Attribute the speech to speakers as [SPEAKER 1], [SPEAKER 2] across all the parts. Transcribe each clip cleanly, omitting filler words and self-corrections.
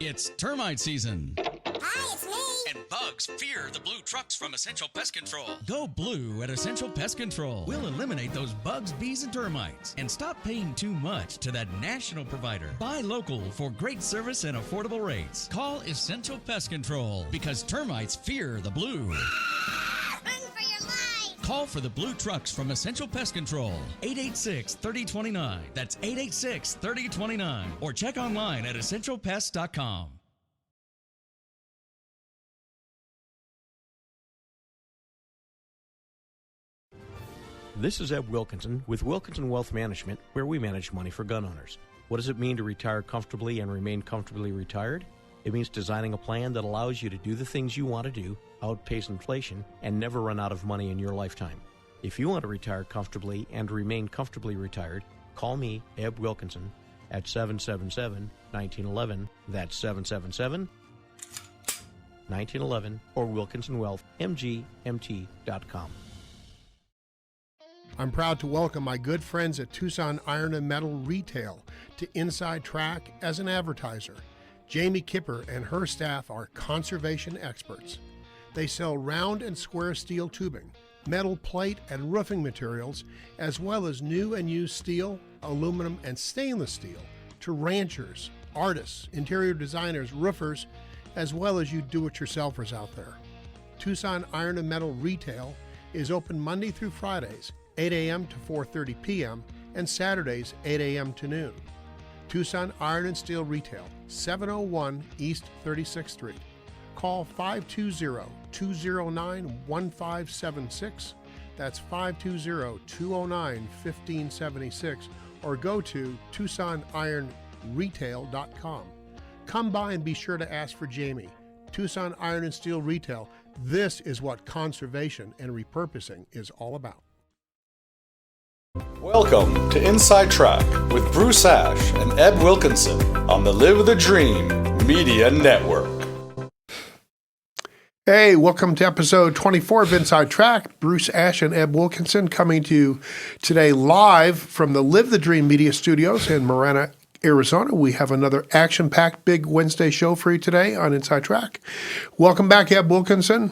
[SPEAKER 1] It's termite season.
[SPEAKER 2] Hi, it's me.
[SPEAKER 3] And bugs fear the blue trucks from Essential Pest Control.
[SPEAKER 1] Go blue at Essential Pest Control. We'll eliminate those bugs, bees, and termites. And stop paying too much to that national provider. Buy local for great service and affordable rates. Call Essential Pest Control because termites fear the blue.
[SPEAKER 2] Run for your life.
[SPEAKER 1] Call for the blue trucks from Essential Pest Control. 886-3029. That's 886-3029. Or check online at essentialpest.com.
[SPEAKER 4] This is Ed Wilkinson with Wilkinson Wealth Management, where we manage money for gun owners. What does it mean to retire comfortably and remain comfortably retired? It means designing a plan that allows you to do the things you want to do, outpace inflation, and never run out of money in your lifetime. If you want to retire comfortably and remain comfortably retired, call me, Ed Wilkinson, at 777-1911. That's 777-1911 or WilkinsonWealthMGMT.com.
[SPEAKER 5] I'm proud to welcome my good friends at Tucson Iron and Metal Retail to Inside Track as an advertiser. Jamie Kipper and her staff are conservation experts. They sell round and square steel tubing, metal plate and roofing materials, as well as new and used steel, aluminum, and stainless steel to ranchers, artists, interior designers, roofers, as well as you do-it-yourselfers out there. Tucson Iron and Metal Retail is open Monday through Fridays, 8 a.m. to 4:30 p.m., and Saturdays, 8 a.m. to noon. Tucson Iron and Steel Retail, 701 East 36th Street. Call 520-209-1576. That's 520-209-1576. Or go to TucsonIronRetail.com. Come by and be sure to ask for Jamie. Tucson Iron and Steel Retail. This is what conservation and repurposing is all about.
[SPEAKER 6] Welcome to Inside Track with Bruce Ash and Ed Wilkinson on the Live the Dream Media Network.
[SPEAKER 5] Hey, welcome to episode 24 of Inside Track. Bruce Ash and Ed Wilkinson coming to you today live from the Live the Dream Media Studios in Marana, Arizona. We have another action-packed big Wednesday show for you today on Inside Track. Welcome back, Ed Wilkinson.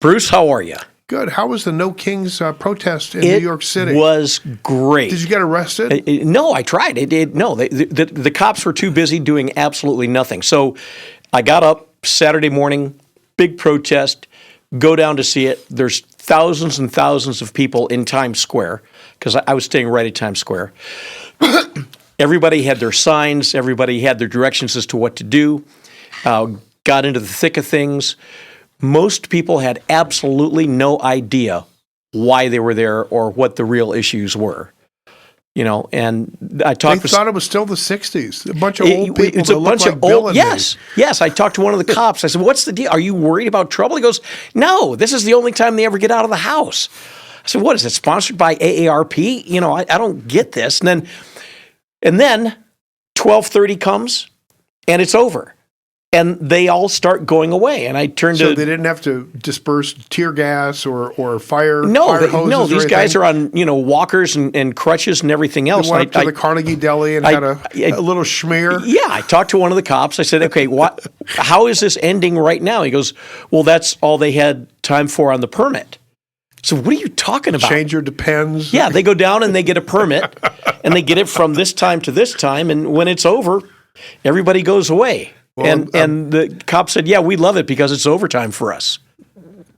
[SPEAKER 4] Bruce, how are you?
[SPEAKER 5] Good. How was the No Kings protest in New York City?
[SPEAKER 4] It was great.
[SPEAKER 5] Did you get arrested?
[SPEAKER 4] No, I tried. The cops were too busy doing absolutely nothing. So I got up Saturday morning, big protest, go down to see it. There's thousands and thousands of people in Times Square because I was staying right at Times Square. Everybody had their signs. Everybody had their directions as to what to do. Got into the thick of things. Most people had absolutely no idea why they were there or what the real issues were. You know, and I talked.
[SPEAKER 5] They thought it was still the '60s. A bunch of old people.
[SPEAKER 4] It's a bunch of old. Yes. I talked to one of the cops. I said, "What's the deal? Are you worried about trouble?" He goes, "No. This is the only time they ever get out of the house." I said, "What is it? Sponsored by AARP?" You know, I don't get this. And then 12:30 comes, and it's over. And they all start going away, and I turned
[SPEAKER 5] So they didn't have to disperse tear gas or fire hoses.
[SPEAKER 4] No, these guys are on walkers and crutches and everything else.
[SPEAKER 5] They went up to the Carnegie Deli and had a little schmear.
[SPEAKER 4] Yeah, I talked to one of the cops. I said, "Okay, how is this ending right now?" He goes, "Well, that's all they had time for on the permit." So what are you talking about?
[SPEAKER 5] Change your depends.
[SPEAKER 4] Yeah, they go down and they get a permit, and they get it from this time to this time, and when it's over, everybody goes away. Well, and the cop said, "Yeah, we love it because it's overtime for us."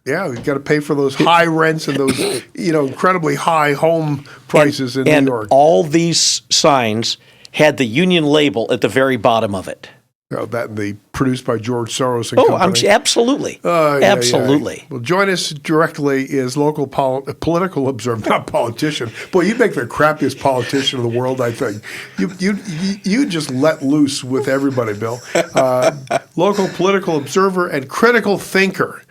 [SPEAKER 5] Yeah, we've got to pay for those high rents and those incredibly high home prices in New York.
[SPEAKER 4] And all these signs had the union label at the very bottom of it.
[SPEAKER 5] Oh, that the produced by George Soros and company.
[SPEAKER 4] Absolutely. Absolutely.
[SPEAKER 5] Yeah. Well, join us directly is local political observer, not politician. Boy, you make the crappiest politician in the world, I think. You just let loose with everybody, Bill. Local political observer and critical thinker.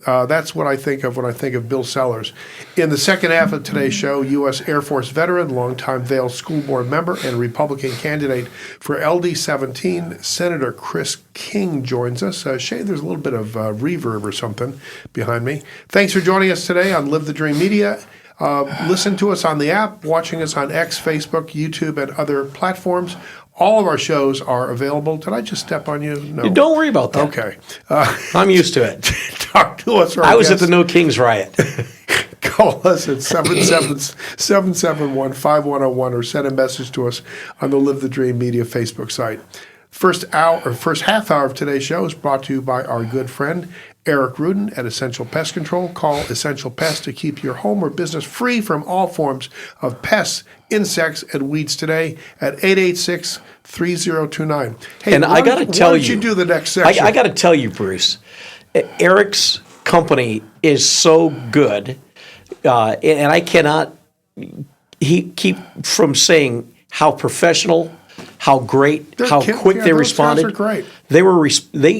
[SPEAKER 5] That's what I think of when I think of Bill Sellers. In the second half of today's show, U.S. Air Force veteran, longtime Vail School Board member, and Republican candidate for LD17, Senator Chris King joins us. Shay, there's a little bit of reverb or something behind me. Thanks for joining us today on Live the Dream Media. Listen to us on the app, watching us on X, Facebook, YouTube, and other platforms. All of our shows are available. Did I just step on you? No.
[SPEAKER 4] Don't worry about that.
[SPEAKER 5] Okay.
[SPEAKER 4] I'm used to it.
[SPEAKER 5] Talk to us.
[SPEAKER 4] I was at the No Kings riot.
[SPEAKER 5] Call us at 771-5101 or send a message to us on the Live the Dream Media Facebook site. First half hour of today's show is brought to you by our good friend Eric Rudin at Essential Pest Control. Call Essential Pest to keep your home or business free from all forms of pests, insects, and weeds today at 886-3029. Hey,
[SPEAKER 4] And I got to tell
[SPEAKER 5] why don't you do the next section?
[SPEAKER 4] I got to tell you, Bruce, Eric's company is so good, and I cannot keep from saying how professional, how great, how quick they
[SPEAKER 5] those
[SPEAKER 4] responded.
[SPEAKER 5] guys are great.
[SPEAKER 4] They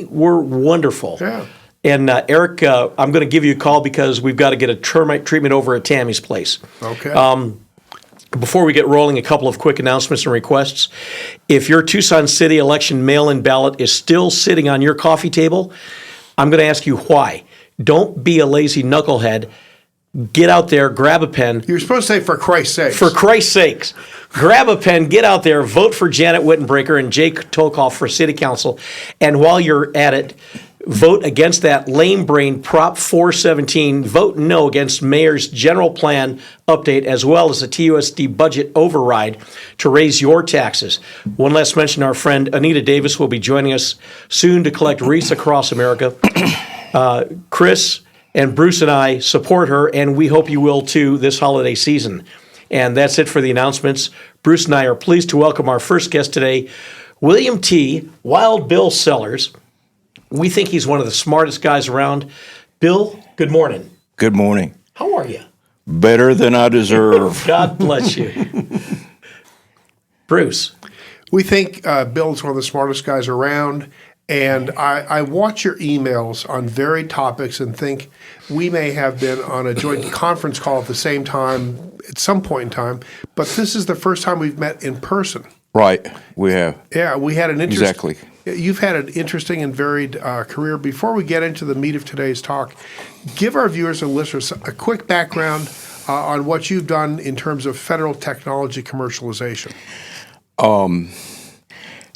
[SPEAKER 4] were wonderful.
[SPEAKER 5] Yeah.
[SPEAKER 4] And Eric, I'm going to give you a call because we've got to get a termite treatment over at Tammy's place.
[SPEAKER 5] Okay.
[SPEAKER 4] Before we get rolling, a couple of quick announcements and requests. If your Tucson City election mail-in ballot is still sitting on your coffee table, I'm going to ask you why. Don't be a lazy knucklehead. Get out there, grab a pen.
[SPEAKER 5] You're supposed to say, for Christ's sake.
[SPEAKER 4] For Christ's sakes, grab a pen, get out there, vote for Janet Wittenbreaker and Jake Tolkoff for City Council. And while you're at it, vote against that lame brain Prop 417. Vote no against Mayor's general plan update as well as the TUSD budget override to raise your taxes. One last mention, our friend Anita Davis will be joining us soon to collect wreaths across America. Chris and Bruce and I support her, and we hope you will too this holiday season. And that's it for the announcements. Bruce and I are pleased to welcome our first guest today, William T. Wild Bill Sellers. We think he's one of the smartest guys around. Bill, good morning.
[SPEAKER 7] Good morning.
[SPEAKER 4] How are you?
[SPEAKER 7] Better than I deserve.
[SPEAKER 4] God bless you. Bruce.
[SPEAKER 5] We think Bill's one of the smartest guys around, and I watch your emails on varied topics and think we may have been on a joint conference call at the same time at some point in time, but this is the first time we've met in person.
[SPEAKER 7] Right, we have.
[SPEAKER 5] Yeah, we had an
[SPEAKER 7] Exactly.
[SPEAKER 5] You've had an interesting and varied career. Before we get into the meat of today's talk, give our viewers and listeners a quick background on what you've done in terms of federal technology commercialization.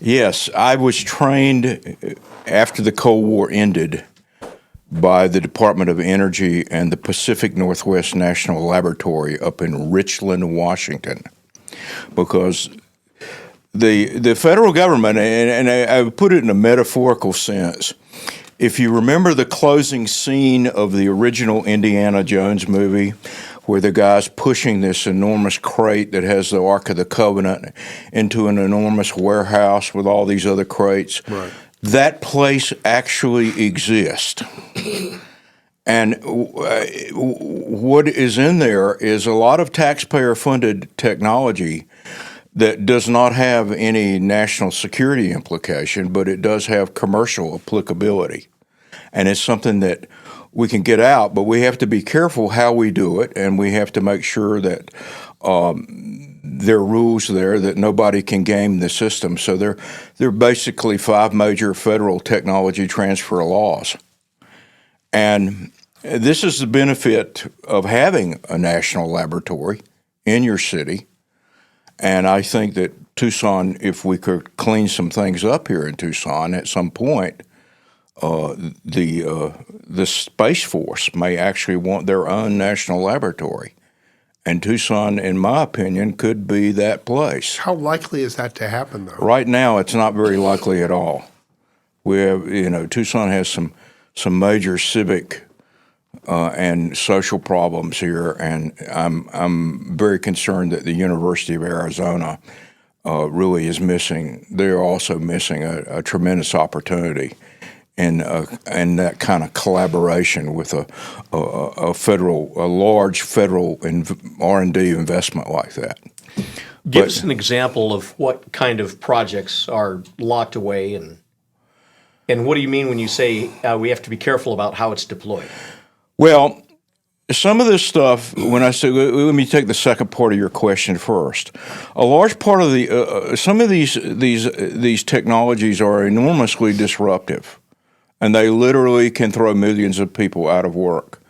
[SPEAKER 7] Yes, I was trained after the Cold War ended by the Department of Energy and the Pacific Northwest National Laboratory up in Richland, Washington, because the federal government, and I put it in a metaphorical sense, if you remember the closing scene of the original Indiana Jones movie, where the guy's pushing this enormous crate that has the Ark of the Covenant into an enormous warehouse with all these other crates.
[SPEAKER 5] Right.
[SPEAKER 7] That place actually exists. And what is in there is a lot of taxpayer-funded technology that does not have any national security implication, but it does have commercial applicability. And it's something that we can get out, but we have to be careful how we do it, and we have to make sure that there are rules there that nobody can game the system. So there are basically 5 major federal technology transfer laws. And this is the benefit of having a national laboratory in your city. And I think that Tucson, if we could clean some things up here in Tucson at some point, the Space Force may actually want their own national laboratory. And Tucson, in my opinion, could be that place.
[SPEAKER 5] How likely is that to happen, though?
[SPEAKER 7] Right now, it's not very likely at all. We have, Tucson has some major civic and social problems here, and I'm very concerned that the University of Arizona really is missing. They're also missing a tremendous opportunity in that kind of collaboration with a large federal R&D investment like that.
[SPEAKER 4] Give us an example of what kind of projects are locked away, and what do you mean when you say we have to be careful about how it's deployed?
[SPEAKER 7] Well, some of this stuff, when I say, let me take the second part of your question first. A large part of some of these technologies are enormously disruptive, and they literally can throw millions of people out of work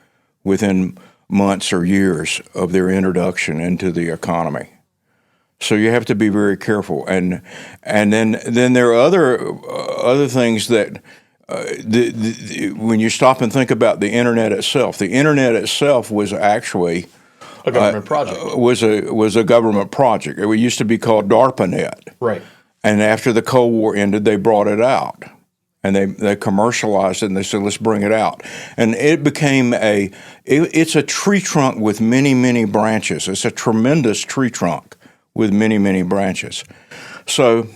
[SPEAKER 7] within months or years of their introduction into the economy. So you have to be very careful, and then there are other things that when you stop and think about the internet itself was actually
[SPEAKER 4] A government project.
[SPEAKER 7] was a government project. It used to be called DARPANET,
[SPEAKER 4] Right.
[SPEAKER 7] and after the Cold War ended, they brought it out. And they commercialized it, and they said, let's bring it out. And it became it's a tree trunk with many, many branches. It's a tremendous tree trunk with many, many branches. So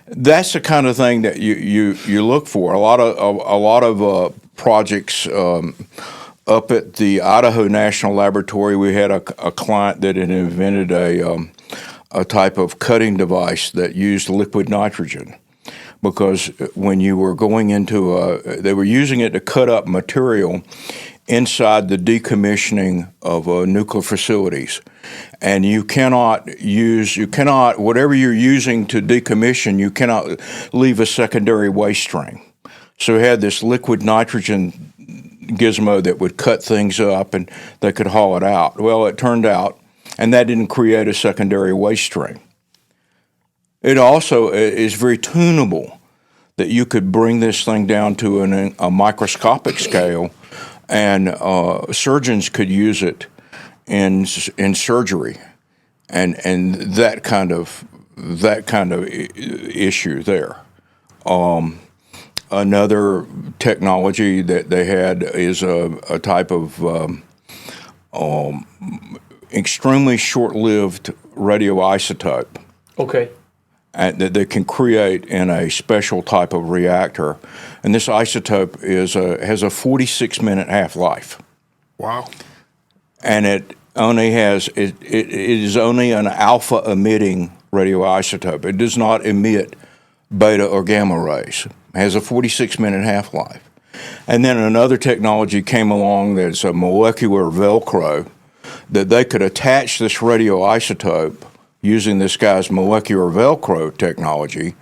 [SPEAKER 7] that's the kind of thing that you look for. A lot of projects up at the Idaho National Laboratory, we had a client that had invented a type of cutting device that used liquid nitrogen. Because when you were going into they were using it to cut up material inside the decommissioning of nuclear facilities. And you cannot, whatever you're using to decommission, you cannot leave a secondary waste stream. So we had this liquid nitrogen gizmo that would cut things up and they could haul it out. Well, it turned out, and that didn't create a secondary waste stream. It also is very tunable, that you could bring this thing down to a microscopic scale, and surgeons could use it in surgery, and that kind of issue there. Another technology that they had is a type of extremely short-lived radioisotope.
[SPEAKER 4] Okay.
[SPEAKER 7] That they can create in a special type of reactor, and this isotope has a 46-minute half-life.
[SPEAKER 5] Wow!
[SPEAKER 7] And it is only an alpha-emitting radioisotope. It does not emit beta or gamma rays. It has a 46-minute half-life. And then another technology came along that's a molecular Velcro, that they could attach this radioisotope using this guy's molecular Velcro technology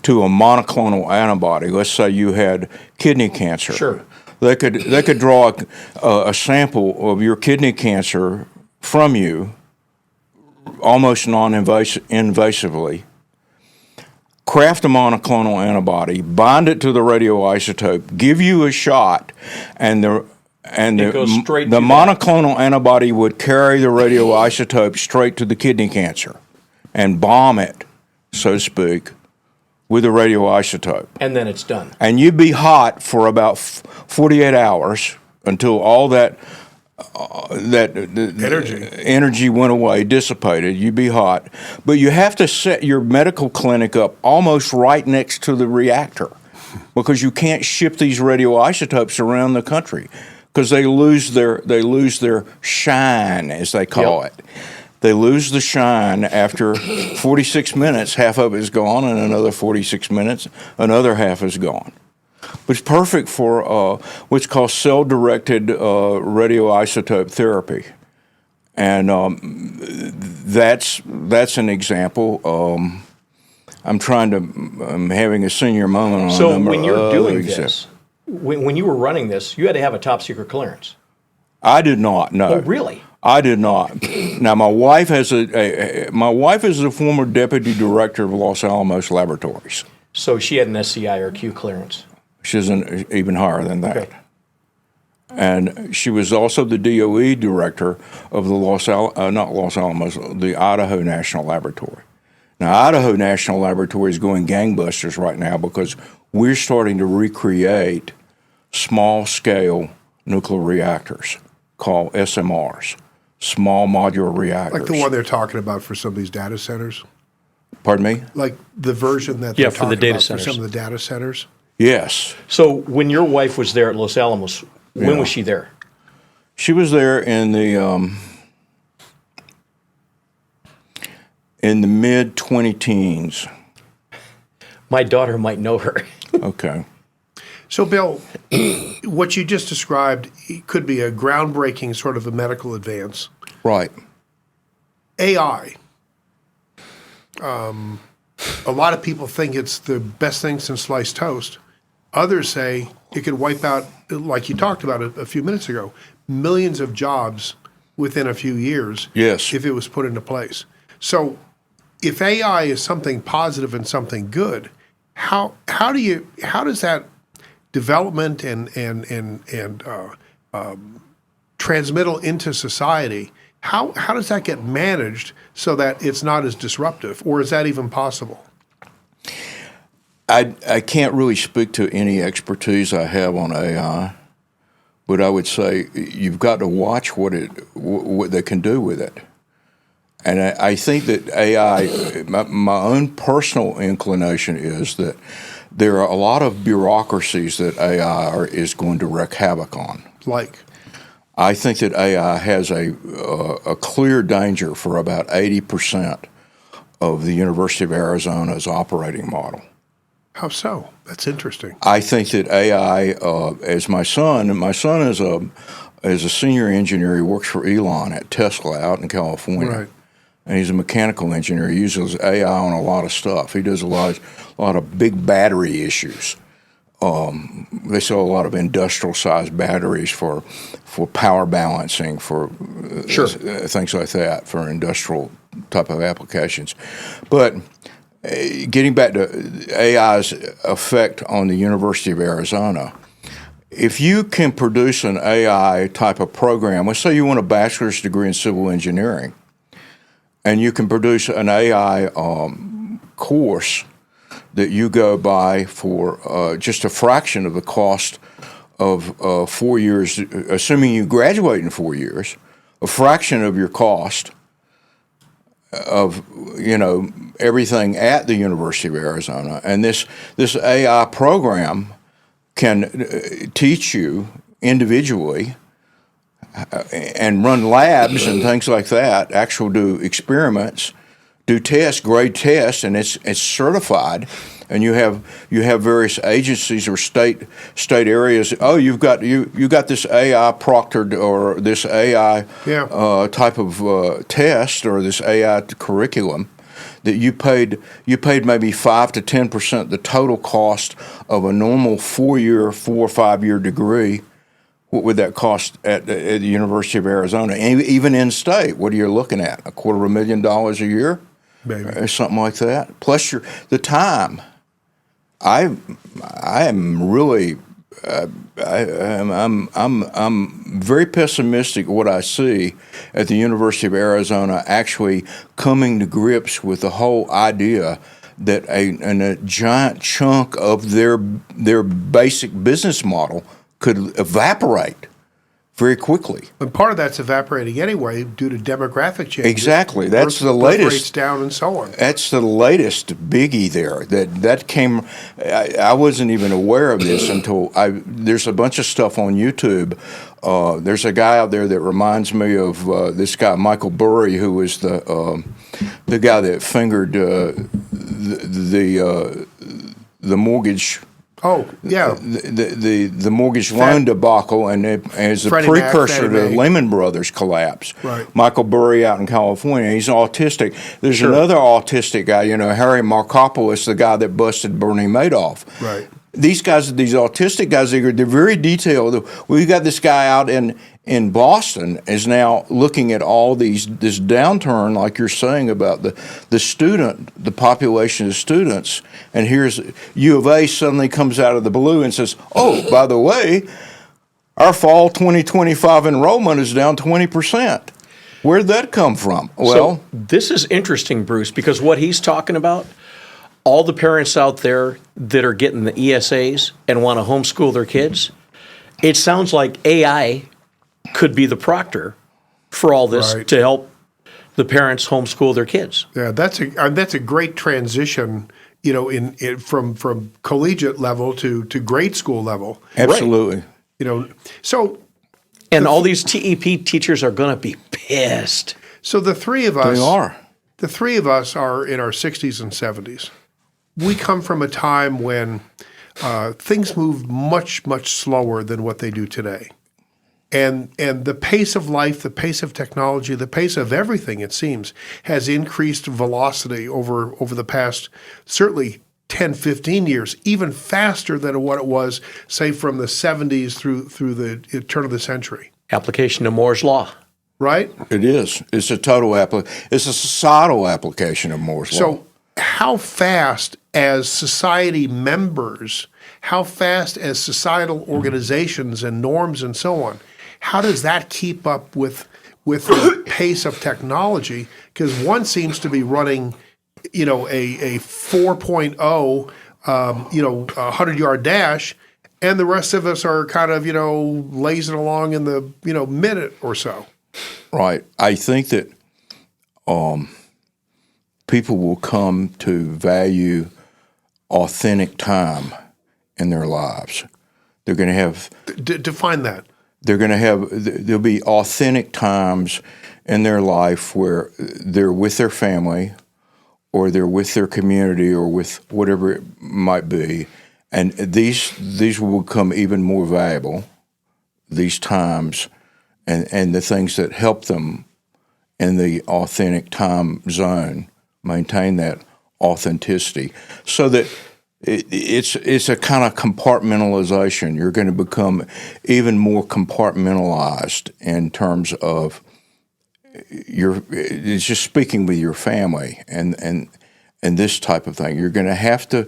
[SPEAKER 7] to a monoclonal antibody. Let's say you had kidney cancer.
[SPEAKER 4] Sure.
[SPEAKER 7] They could draw a sample of your kidney cancer from you almost non-invasively, craft a monoclonal antibody, bind it to the radioisotope, give you a shot, and the monoclonal antibody would carry the radioisotope straight to the kidney cancer and bomb it, so to speak, with the radioisotope.
[SPEAKER 4] And then it's done.
[SPEAKER 7] And you'd be hot for about 48 hours until all that energy went away, dissipated. You'd be hot. But you have to set your medical clinic up almost right next to the reactor, because you can't ship these radioisotopes around the country, because they lose their shine, as they call it. They lose the shine after 46 minutes. Half of it is gone, and another 46 minutes, another half is gone. But it's perfect for what's called cell-directed radioisotope therapy, and that's an example. I'm having a senior moment on a number
[SPEAKER 4] when you're
[SPEAKER 7] of
[SPEAKER 4] doing
[SPEAKER 7] examples.
[SPEAKER 4] this, when you were running this, you had to have a top secret clearance.
[SPEAKER 7] I did not. No.
[SPEAKER 4] Oh, really?
[SPEAKER 7] I did not. Now, my wife is a former deputy director of Los Alamos Laboratories.
[SPEAKER 4] So she had an SCI or Q clearance.
[SPEAKER 7] She's even higher than that.
[SPEAKER 4] Okay.
[SPEAKER 7] And she was also the DOE director of the the Idaho National Laboratory. Now, Idaho National Laboratory is going gangbusters right now because we're starting to recreate small-scale nuclear reactors called SMRs, small modular reactors.
[SPEAKER 5] Like the one they're talking about for some of these data centers?
[SPEAKER 7] Pardon me?
[SPEAKER 5] Like the version that they're
[SPEAKER 4] for the
[SPEAKER 5] talking
[SPEAKER 4] data
[SPEAKER 5] about
[SPEAKER 4] centers.
[SPEAKER 5] for some of the data centers?
[SPEAKER 7] Yes.
[SPEAKER 4] So when your wife was there at Los Alamos, when was she there?
[SPEAKER 7] She was there in the mid-20-teens.
[SPEAKER 4] My daughter might know her.
[SPEAKER 7] Okay.
[SPEAKER 5] So, Bill, what you just described could be a groundbreaking sort of a medical advance.
[SPEAKER 7] Right.
[SPEAKER 5] AI. A lot of people think it's the best thing since sliced toast. Others say it could wipe out, like you talked about a few minutes ago, millions of jobs within a few years.
[SPEAKER 7] Yes.
[SPEAKER 5] If it was put into place. So if AI is something positive and something good, how does that development and transmittal into society, how does that get managed so that it's not as disruptive, or is that even possible?
[SPEAKER 7] I can't really speak to any expertise I have on AI, but I would say you've got to watch what they can do with it. And I think that AI, my own personal inclination is that there are a lot of bureaucracies that AI is going to wreak havoc on.
[SPEAKER 5] Like?
[SPEAKER 7] I think that AI has a clear danger for about 80% of the University of Arizona's operating model.
[SPEAKER 5] How so? That's interesting.
[SPEAKER 7] I think that AI, as my son is a senior engineer. He works for Elon at Tesla out in California.
[SPEAKER 5] Right.
[SPEAKER 7] And he's a mechanical engineer. He uses AI on a lot of stuff. He does a lot of big battery issues. They sell a lot of industrial-sized batteries for power balancing, for things like that, for industrial type of applications. But getting back to AI's effect on the University of Arizona, if you can produce an AI type of program, let's say you want a bachelor's degree in civil engineering, and you can produce an AI course that you go by for just a fraction of the cost of 4 years, assuming you graduate in 4 years, a fraction of your cost of everything at the University of Arizona. And this AI program can teach you individually and run labs and things like that, do experiments, do tests, grade tests, and it's certified. And you have various agencies or state areas. Oh, you got this AI proctored or this AI type of test or this AI curriculum that you paid maybe 5 to 10% the total cost of a normal 4 or 5 year degree. What would that cost at the University of Arizona? And even in state, what are you looking at? $250,000 a year,
[SPEAKER 5] maybe,
[SPEAKER 7] or something like that. Plus the time. I am really I'm very pessimistic what I see at the University of Arizona actually coming to grips with the whole idea that a giant chunk of their basic business model could evaporate very quickly.
[SPEAKER 5] And part of that's evaporating anyway due to demographic changes.
[SPEAKER 7] Exactly. That's the
[SPEAKER 5] birth
[SPEAKER 7] latest.
[SPEAKER 5] Rates down and so on.
[SPEAKER 7] That's the latest biggie there. That came. I wasn't even aware of this until there's a bunch of stuff on YouTube. There's a guy out there that reminds me of this guy Michael Burry, who was the guy that fingered the mortgage.
[SPEAKER 5] Oh, yeah.
[SPEAKER 7] The mortgage loan debacle and as a
[SPEAKER 5] Freddie
[SPEAKER 7] precursor
[SPEAKER 5] Mac,
[SPEAKER 7] to the Lehman Brothers collapse.
[SPEAKER 5] Right.
[SPEAKER 7] Michael Burry out in California, he's autistic. There's another autistic guy, Harry Markopolos, the guy that busted Bernie Madoff.
[SPEAKER 5] Right.
[SPEAKER 7] These guys, these autistic guys, they're very detailed. We've got this guy out in Boston is now looking at all this downturn, like you're saying about the population of students. And here's U of A suddenly comes out of the blue and says, "Oh, by the way, our fall 2025 enrollment is down 20%. Where'd that come from? Well,
[SPEAKER 4] so this is interesting, Bruce, because what he's talking about, all the parents out there that are getting the ESAs and want to homeschool their kids, it sounds like AI could be the proctor for all this to help the parents homeschool their kids.
[SPEAKER 5] Yeah, that's a great transition, from collegiate level to grade school level.
[SPEAKER 7] absolutely.
[SPEAKER 5] So
[SPEAKER 4] And all these TEP teachers are going to be pissed.
[SPEAKER 5] so the three of us
[SPEAKER 7] They are.
[SPEAKER 5] The three of us are in our 60s and 70s. We come from a time when things moved much, much slower than what they do today. And the pace of life, the pace of technology, the pace of everything, it seems, has increased velocity over the past, certainly 10, 15 years, even faster than what it was, say, from the 70s through the turn of the century.
[SPEAKER 4] Application of Moore's Law.
[SPEAKER 5] right?
[SPEAKER 7] It is. It's a it's a societal application of Moore's law.
[SPEAKER 5] So how fast as society members, how fast as societal organizations and norms and so on, how does that keep up with the pace of technology? Because one seems to be running, a 4.0, 100-yard dash, and the rest of us are kind of, lazing along in the, minute or so.
[SPEAKER 7] Right. I think that people will come to value authentic time in their lives. They're going to have
[SPEAKER 5] Define that.
[SPEAKER 7] there'll be authentic times in their life where they're with their family or they're with their community or with whatever it might be. And these will become even more valuable, these times and the things that help them in the authentic time zone maintain that authenticity, so that it's a kind of compartmentalization. You're going to become even more compartmentalized in terms of it's just speaking with your family and this type of thing. You're going to have to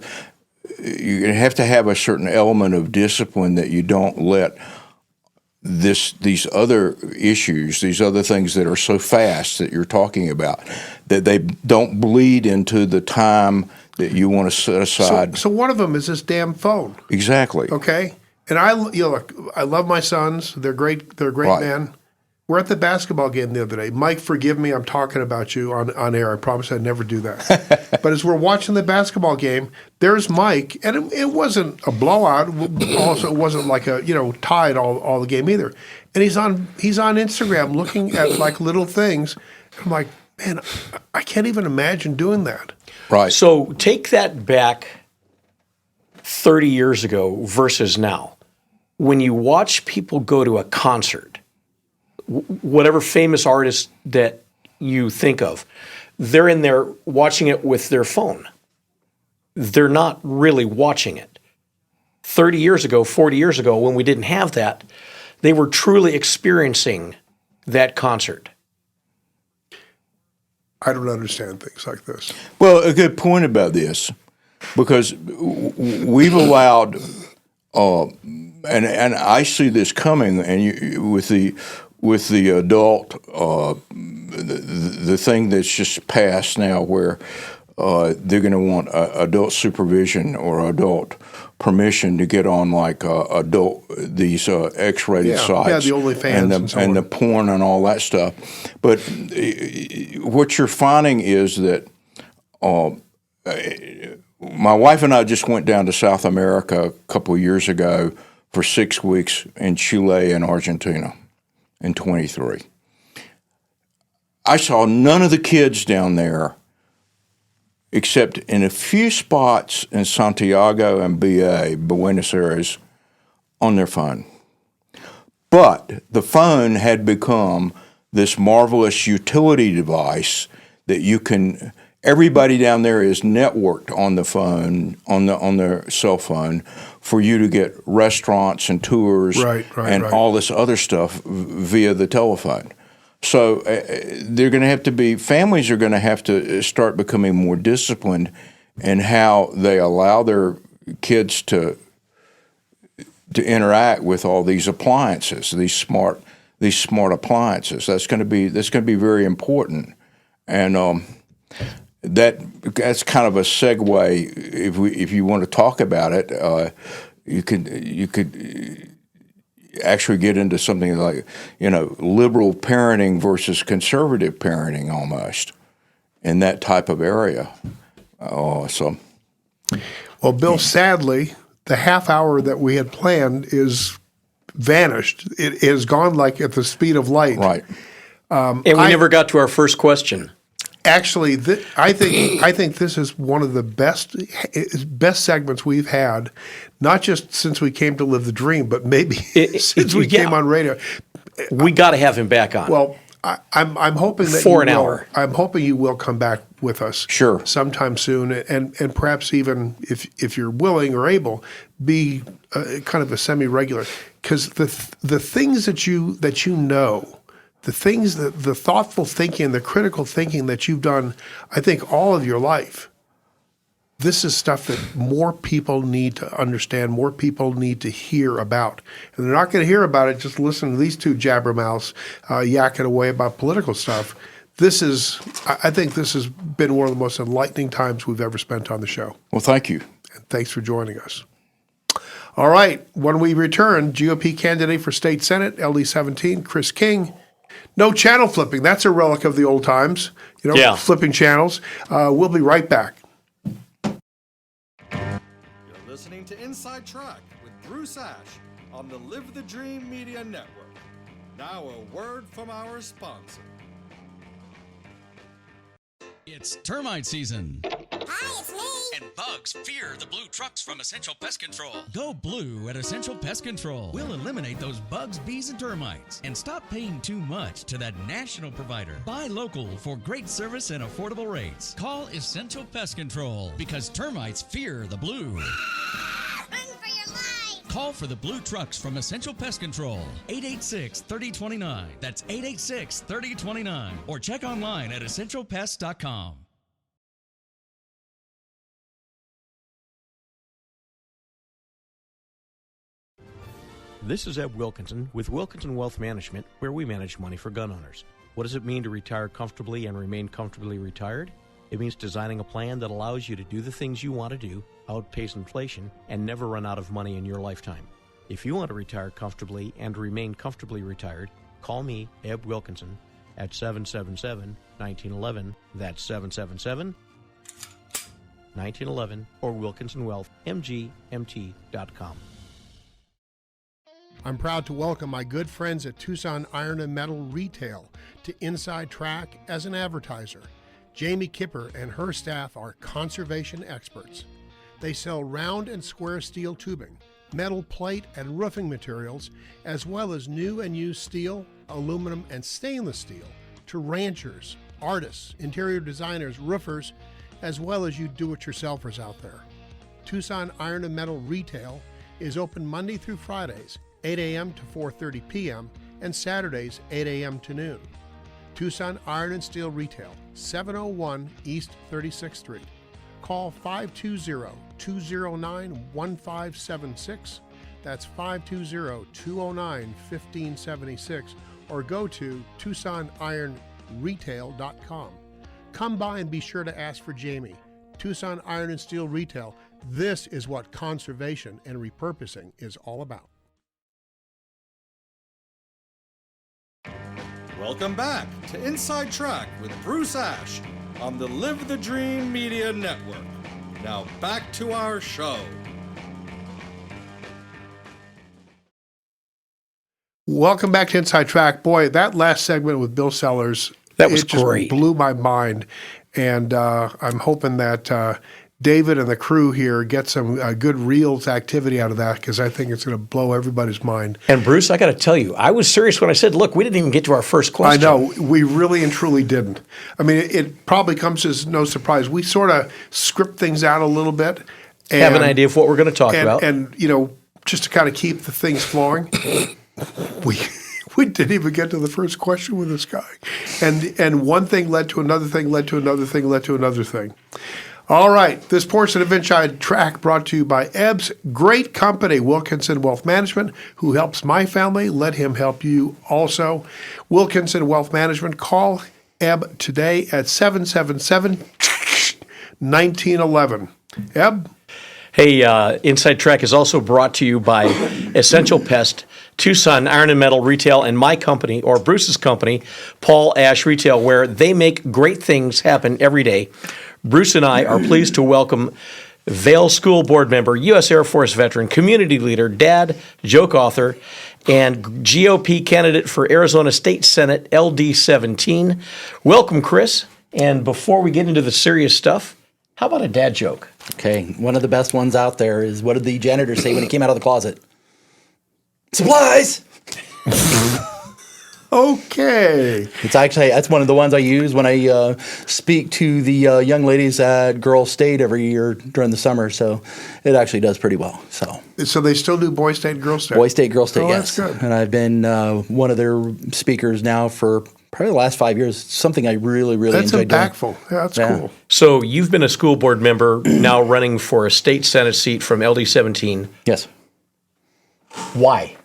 [SPEAKER 7] have a certain element of discipline that you don't let these other issues, these other things that are so fast that you're talking about, that they don't bleed into the time that you want to set aside.
[SPEAKER 5] So one of them is this damn phone.
[SPEAKER 7] Exactly.
[SPEAKER 5] Okay, and look, I love my sons. They're great. They're great
[SPEAKER 7] Right.
[SPEAKER 5] men. We're at the basketball game the other day. Mike, forgive me. I'm talking about you on air. I promise I'd never do that. But as we're watching the basketball game, there's Mike, and it wasn't a blowout. Also, it wasn't like a tied all the game either. And he's on Instagram looking at like little things. I'm like, man, I can't even imagine doing that.
[SPEAKER 7] Right.
[SPEAKER 4] So take that back 30 years ago versus now. When you watch people go to a concert, whatever famous artist that you think of, they're in there watching it with their phone. They're not really watching it. 30 years ago, 40 years ago, when we didn't have that, they were truly experiencing that concert.
[SPEAKER 5] I don't understand things like this.
[SPEAKER 7] Well, a good point about this, because we've allowed, and I see this coming, and with the adult, the thing that's just passed now, where they're going to want adult supervision or adult permission to get on like these X-rated sites,
[SPEAKER 5] the OnlyFans
[SPEAKER 7] and the porn and all that stuff. But what you're finding is that my wife and I just went down to South America a couple of years ago for 6 weeks in Chile and Argentina in 23. I saw none of the kids down there except in a few spots in Santiago and Buenos Aires, on their phone. But the phone had become this marvelous utility device that everybody down there is networked on the phone, on their cell phone, for you to get restaurants and tours and all this other stuff via the telephone. So families are going to have to start becoming more disciplined in how they allow their kids to interact with all these appliances, these smart appliances. That's going to be very important, and that's kind of a segue. If you want to talk about it, you could actually get into something like, liberal parenting versus conservative parenting almost in that type of area. Well,
[SPEAKER 5] Bill, sadly, the half hour that we had planned is vanished. It has gone like at the speed of light.
[SPEAKER 7] Right.
[SPEAKER 4] And we never got to our first question.
[SPEAKER 5] Actually, I think this is one of the best segments we've had, not just since we came to live the dream, but maybe since we came on radio.
[SPEAKER 4] We got to have him back on.
[SPEAKER 5] Well, I'm hoping that
[SPEAKER 4] for an hour.
[SPEAKER 5] I'm hoping you will come back with us,
[SPEAKER 7] sure,
[SPEAKER 5] sometime soon, and perhaps even if you're willing or able, be kind of a semi-regular, because the things that you know the things, the thoughtful thinking, the critical thinking that you've done, I think, all of your life. This is stuff that more people need to understand, more people need to hear about. And they're not going to hear about it just listen to these two jabbermouths yakking away about political stuff. I think this has been one of the most enlightening times we've ever spent on the show.
[SPEAKER 7] Well, thank you.
[SPEAKER 5] And thanks for joining us. All right, when we return, GOP candidate for state senate, LD 17, Chris King. No channel flipping. That's a relic of the old times, flipping channels. We'll be right back.
[SPEAKER 6] You're listening to Inside Track with Bruce Ash on the Live the Dream Media Network. Now a word from our sponsor.
[SPEAKER 1] It's termite season.
[SPEAKER 2] Hi, it's me.
[SPEAKER 3] And bugs fear the blue trucks from Essential Pest Control.
[SPEAKER 1] Go blue at Essential Pest Control. We'll eliminate those bugs, bees, and termites. And stop paying too much to that national provider. Buy local for great service and affordable rates. Call Essential Pest Control because termites fear the blue.
[SPEAKER 2] Run for your life.
[SPEAKER 1] Call for the blue trucks from Essential Pest Control. 886-3029. That's 886-3029. Or check online at essentialpest.com.
[SPEAKER 4] This is Eb Wilkinson with Wilkinson Wealth Management, where we manage money for gun owners. What does it mean to retire comfortably and remain comfortably retired? It means designing a plan that allows you to do the things you want to do, outpace inflation, and never run out of money in your lifetime. If you want to retire comfortably and remain comfortably retired, call me, Eb Wilkinson, at 777-1911. That's 777-1911 or WilkinsonWealthMGMT.com.
[SPEAKER 5] I'm proud to welcome my good friends at Tucson Iron and Metal Retail to Inside Track as an advertiser. Jamie Kipper and her staff are conservation experts. They sell round and square steel tubing, metal plate and roofing materials, as well as new and used steel, aluminum, and stainless steel to ranchers, artists, interior designers, roofers, as well as you do-it-yourselfers out there. Tucson Iron and Metal Retail is open Monday through Fridays, 8 a.m. to 4:30 p.m., and Saturdays, 8 a.m. to noon. Tucson Iron and Steel Retail, 701 East 36th Street. Call 520-209-1576. That's 520-209-1576. Or go to TucsonIronRetail.com. Come by and be sure to ask for Jamie. Tucson Iron and Steel Retail. This is what conservation and repurposing is all about.
[SPEAKER 6] Welcome back to Inside Track with Bruce Ash on the Live the Dream Media Network. Now back to our show.
[SPEAKER 5] Welcome back to Inside Track. Boy, that last segment with Bill Sellers,
[SPEAKER 4] That was
[SPEAKER 5] it just
[SPEAKER 4] great.
[SPEAKER 5] blew my mind. And I'm hoping that David and the crew here get some good reels activity out of that, because I think it's going to blow everybody's mind.
[SPEAKER 4] And Bruce, I got to tell you, I was serious when I said, look, we didn't even get to our first question.
[SPEAKER 5] I know, we really and truly didn't. I mean, it probably comes as no surprise. We sort of script things out a little bit. And,
[SPEAKER 4] Have an idea of what we're going to talk about.
[SPEAKER 5] And, just to kind of keep the things flowing, we didn't even get to the first question with this guy. And one thing led to another thing, led to another thing, led to another thing. All right, this portion of Inside Track brought to you by Eb's great company, Wilkinson Wealth Management, who helps my family. Let him help you also. Wilkinson Wealth Management. Call Eb today at 777-1911. Eb?
[SPEAKER 4] Hey, Inside Track is also brought to you by Essential Pest, Tucson Iron and Metal Retail, and my company, or Bruce's company, Paul Ash Retail, where they make great things happen every day. Bruce and I are pleased to welcome Vail School Board member, U.S. Air Force veteran, community leader, dad, joke author, and GOP candidate for Arizona State Senate, LD 17. Welcome, Chris. And before we get into the serious stuff, how about a dad joke?
[SPEAKER 8] Okay, one of the best ones out there is, what did the janitor say when he came out of the closet? Supplies!
[SPEAKER 5] Okay.
[SPEAKER 8] That's one of the ones I use when I speak to the young ladies at Girls State every year during the summer. So it actually does pretty well.
[SPEAKER 5] So they still do Boy State, Girl State?
[SPEAKER 8] Boy State, Girl State,
[SPEAKER 5] oh,
[SPEAKER 8] yes.
[SPEAKER 5] That's good.
[SPEAKER 8] And I've been one of their speakers now for probably the last 5 years. Something I really, really
[SPEAKER 5] That's
[SPEAKER 8] enjoy doing.
[SPEAKER 5] impactful. Yeah, that's cool.
[SPEAKER 4] So you've been a school board member, now running for a state senate seat from LD 17.
[SPEAKER 8] Yes.
[SPEAKER 4] Why?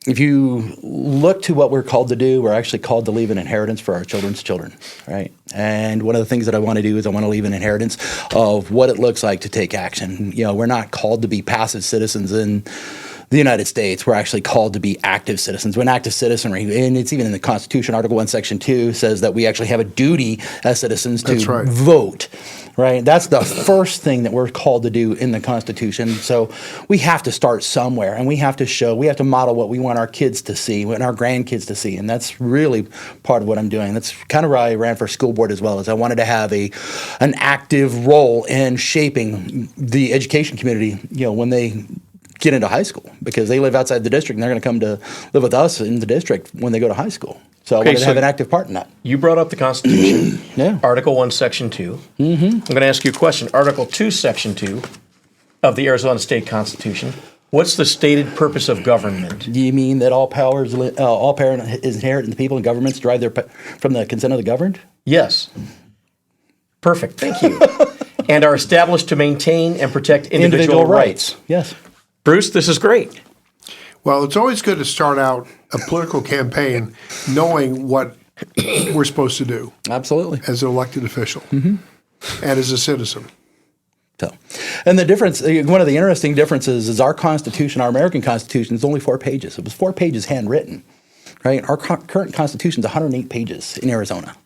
[SPEAKER 8] If you look to what we're called to do, we're actually called to leave an inheritance for our children's children, right? And one of the things that I want to do is I want to leave an inheritance of what it looks like to take action. We're not called to be passive citizens in the United States. We're actually called to be active citizens. We're an active citizenry, and it's even in the Constitution. Article 1, Section 2 says that we actually have a duty as citizens to vote. Right? That's the first thing that we're called to do in the Constitution. So we have to start somewhere, and we have to model what we want our kids to see, what our grandkids to see. And that's really part of what I'm doing. That's kind of why I ran for school board as well, is I wanted to have an active role in shaping the education community, when they get into high school, because they live outside the district and they're going to come to live with us in the district when they go to high school. So I wanted to have an active part in that.
[SPEAKER 4] You brought up the Constitution.
[SPEAKER 8] Yeah.
[SPEAKER 4] Article 1, Section 2. Mm-hmm. I'm going to ask you a question. Article 2, Section 2 of the Arizona State Constitution. What's the stated purpose of government?
[SPEAKER 8] Do you mean that all power is inherent in the people, and governments derive from the consent of the governed?
[SPEAKER 4] Yes. Perfect. Thank you. And are established to maintain and protect individual rights.
[SPEAKER 8] Yes.
[SPEAKER 4] Bruce, this is great.
[SPEAKER 5] Well, it's always good to start out a political campaign knowing what we're supposed to do.
[SPEAKER 8] Absolutely.
[SPEAKER 5] As an elected official and as a citizen.
[SPEAKER 8] So, and the difference, one of the interesting differences is our Constitution, our American Constitution, is only 4 pages. It was 4 pages handwritten, right? Our current Constitution is 108 pages in Arizona.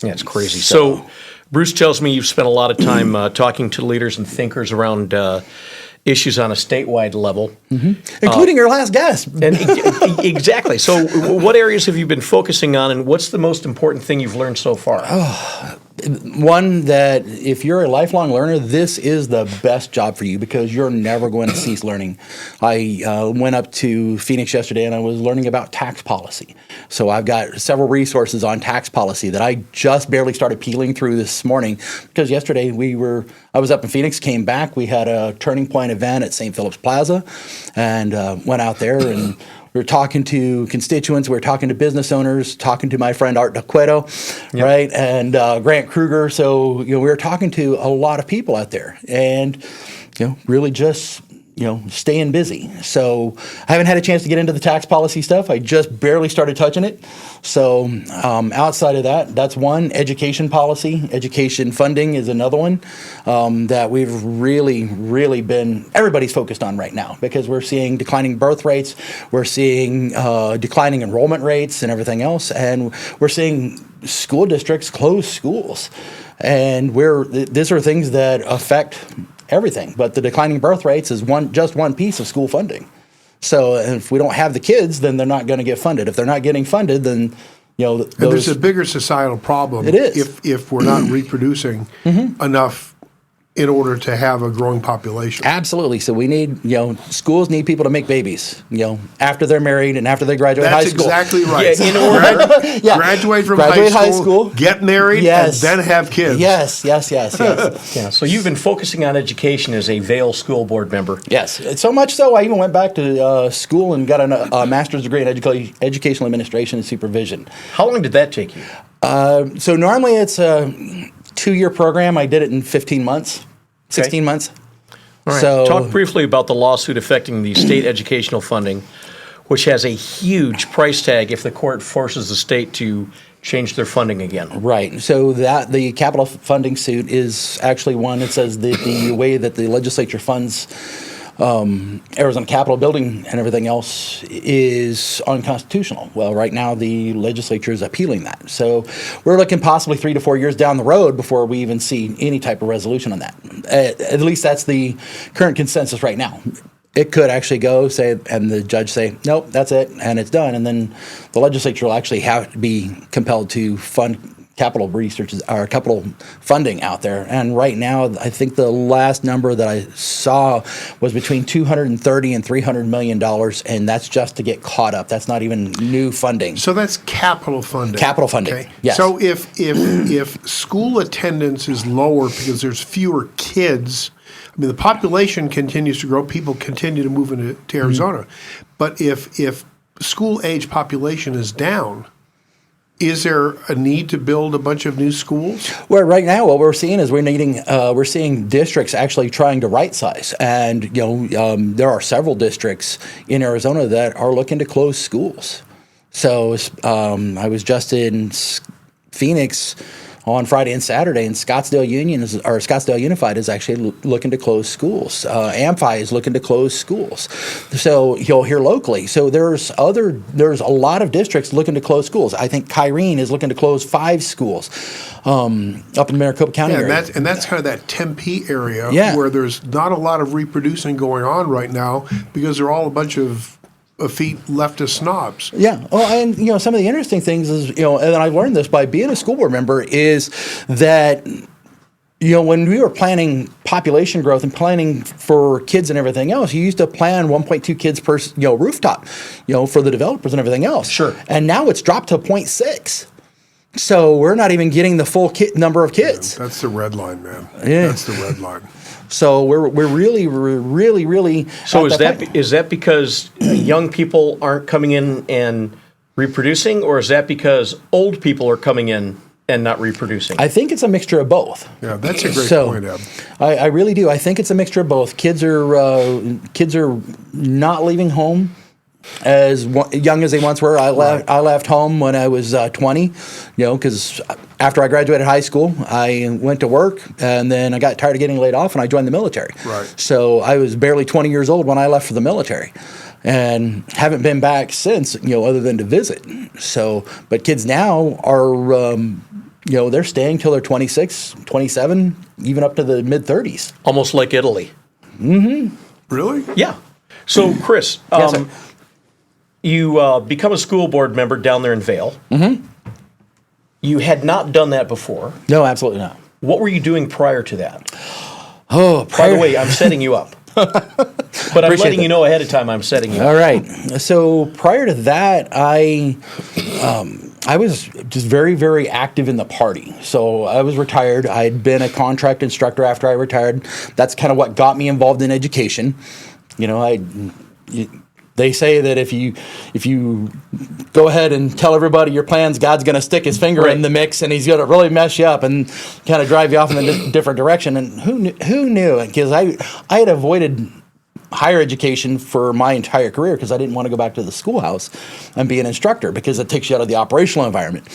[SPEAKER 4] Yeah, it's crazy. So Bruce tells me you've spent a lot of time talking to leaders and thinkers around issues on a statewide level.
[SPEAKER 8] Including your last guest.
[SPEAKER 4] And exactly. So what areas have you been focusing on, and what's the most important thing you've learned so far?
[SPEAKER 8] One, that if you're a lifelong learner, this is the best job for you, because you're never going to cease learning. I went up to Phoenix yesterday and I was learning about tax policy. So I've got several resources on tax policy that I just barely started peeling through this morning, because yesterday I was up in Phoenix, came back, we had a Turning Point event at St. Philip's Plaza, and went out there and we were talking to constituents, we were talking to business owners, talking to my friend Art DeQueto, right, and Grant Kruger. So we were talking to a lot of people out there, and really just staying busy. So I haven't had a chance to get into the tax policy stuff. I just barely started touching it. So outside of that, that's one. Education policy, education funding is another one that we've really been, everybody's focused on right now, because we're seeing declining birth rates, we're seeing declining enrollment rates and everything else, and we're seeing school districts close schools. And these are things that affect everything, but the declining birth rates is just one piece of school funding. So if we don't have the kids, then they're not going to get funded. If they're not getting funded, then
[SPEAKER 5] and there's a bigger societal problem.
[SPEAKER 8] It is.
[SPEAKER 5] If we're not reproducing enough in order to have a growing population.
[SPEAKER 8] Absolutely. So we need, schools need people to make babies, after they're married and after they graduate high school.
[SPEAKER 5] That's exactly right.
[SPEAKER 8] Yeah,
[SPEAKER 5] Graduate from
[SPEAKER 8] graduate
[SPEAKER 5] high school, get married, and then have kids.
[SPEAKER 8] Yes.
[SPEAKER 4] Yeah. So you've been focusing on education as a Vail school board member.
[SPEAKER 8] Yes. So much so, I even went back to school and got a master's degree in educational administration and supervision.
[SPEAKER 4] How long did that take you?
[SPEAKER 8] So normally it's a 2-year program. I did it in 15 months, 16 months.
[SPEAKER 4] All right.
[SPEAKER 8] So,
[SPEAKER 4] talk briefly about the lawsuit affecting the state educational funding, which has a huge price tag if the court forces the state to change their funding again.
[SPEAKER 8] Right. So the capital funding suit is actually one that says the way that the legislature funds Arizona Capitol building and everything else is unconstitutional. Well, right now the legislature is appealing that. So we're looking possibly 3 to 4 years down the road before we even see any type of resolution on that. At least that's the current consensus right now. It could actually go, and the judge say, nope, that's it, and it's done. And then the legislature will actually have to be compelled to fund capital research or capital funding out there. And right now, I think the last number that I saw was between $230 and $300 million, and that's just to get caught up. That's not even new funding.
[SPEAKER 5] So that's capital funding.
[SPEAKER 8] Capital funding, yes.
[SPEAKER 5] So if school attendance is lower because there's fewer kids, I mean, the population continues to grow, people continue to move into Arizona, but if school age population is down, is there a need to build a bunch of new schools?
[SPEAKER 8] Well, right now, what we're seeing is we're seeing districts actually trying to right size, and there are several districts in Arizona that are looking to close schools. So I was just in Phoenix on Friday and Saturday, and Scottsdale Unified is actually looking to close schools. Amphi is looking to close schools. So here locally. So there's a lot of districts looking to close schools. I think Kyrene is looking to close 5 schools up in Maricopa County area.
[SPEAKER 5] And that's kind of that Tempe area
[SPEAKER 8] Yeah.
[SPEAKER 5] where there's not a lot of reproducing going on right now because they're all a bunch of feet leftist snobs.
[SPEAKER 8] Yeah. Oh, and some of the interesting things is and I learned this by being a school board member is that when we were planning population growth and planning for kids and everything else, you used to plan 1.2 kids per rooftop, for the developers and everything else.
[SPEAKER 4] Sure.
[SPEAKER 8] And now it's dropped to 0.6. So we're not even getting the full number of kids.
[SPEAKER 5] Yeah, that's the red line, man.
[SPEAKER 8] Yeah.
[SPEAKER 5] That's the red line.
[SPEAKER 8] So we're really.
[SPEAKER 4] So
[SPEAKER 8] at
[SPEAKER 4] is
[SPEAKER 8] point.
[SPEAKER 4] that because young people aren't coming in and reproducing, or is that because old people are coming in and not reproducing?
[SPEAKER 8] I think it's a mixture of both.
[SPEAKER 5] Yeah, that's a great point, Eb.
[SPEAKER 8] I really do. I think it's a mixture of both. Kids are not leaving home as young as they once were. I left home when I was 20, because after I graduated high school, I went to work, and then I got tired of getting laid off, and I joined the military.
[SPEAKER 5] Right.
[SPEAKER 8] So I was barely 20 years old when I left for the military, and haven't been back since, other than to visit. So, but kids now are, they're staying till they're 26, 27, even up to the mid-30s.
[SPEAKER 4] Almost like Italy.
[SPEAKER 8] Mm-hmm.
[SPEAKER 5] Really?
[SPEAKER 4] Yeah. So, Chris,
[SPEAKER 8] Yes, sir.
[SPEAKER 4] you become a school board member down there in Vail.
[SPEAKER 8] Mm-hmm.
[SPEAKER 4] You had not done that before.
[SPEAKER 8] No, absolutely not.
[SPEAKER 4] What were you doing prior to that?
[SPEAKER 8] Oh,
[SPEAKER 4] By the way, I'm setting you up. But I'm letting you know ahead of time I'm setting you up.
[SPEAKER 8] All right. So prior to that, I was just very, very active in the party. So I was retired. I had been a contract instructor after I retired. That's kind of what got me involved in education. They say that if you go ahead and tell everybody your plans, God's going to stick his finger in the mix, and he's going to really mess you up and kind of drive you off in a different direction. And who knew? Because I had avoided higher education for my entire career because I didn't want to go back to the schoolhouse and be an instructor because it takes you out of the operational environment.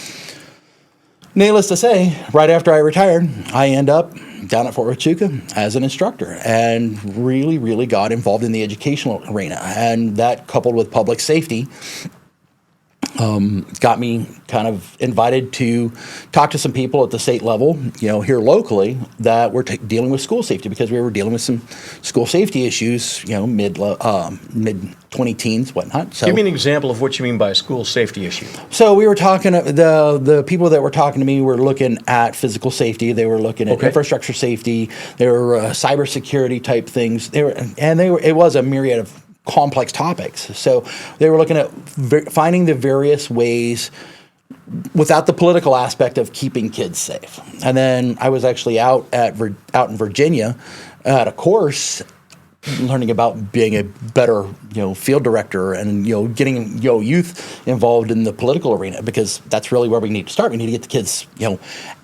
[SPEAKER 8] Needless to say, right after I retired, I end up down at Fort Huachuca as an instructor and really, really got involved in the educational arena. And that, coupled with public safety, got me kind of invited to talk to some people at the state level, here locally, that were dealing with school safety, because we were dealing with some school safety issues, mid 20-teens, whatnot. So,
[SPEAKER 4] give me an example of what you mean by a school safety issue.
[SPEAKER 8] So we were talking, the people that were talking to me were looking at physical safety. They were looking at infrastructure safety. They were cybersecurity type things. It was a myriad of complex topics. So they were looking at finding the various ways without the political aspect of keeping kids safe. And then I was actually out in Virginia at a course learning about being a better, field director and, getting, youth involved in the political arena, because that's really where we need to start. We need to get the kids,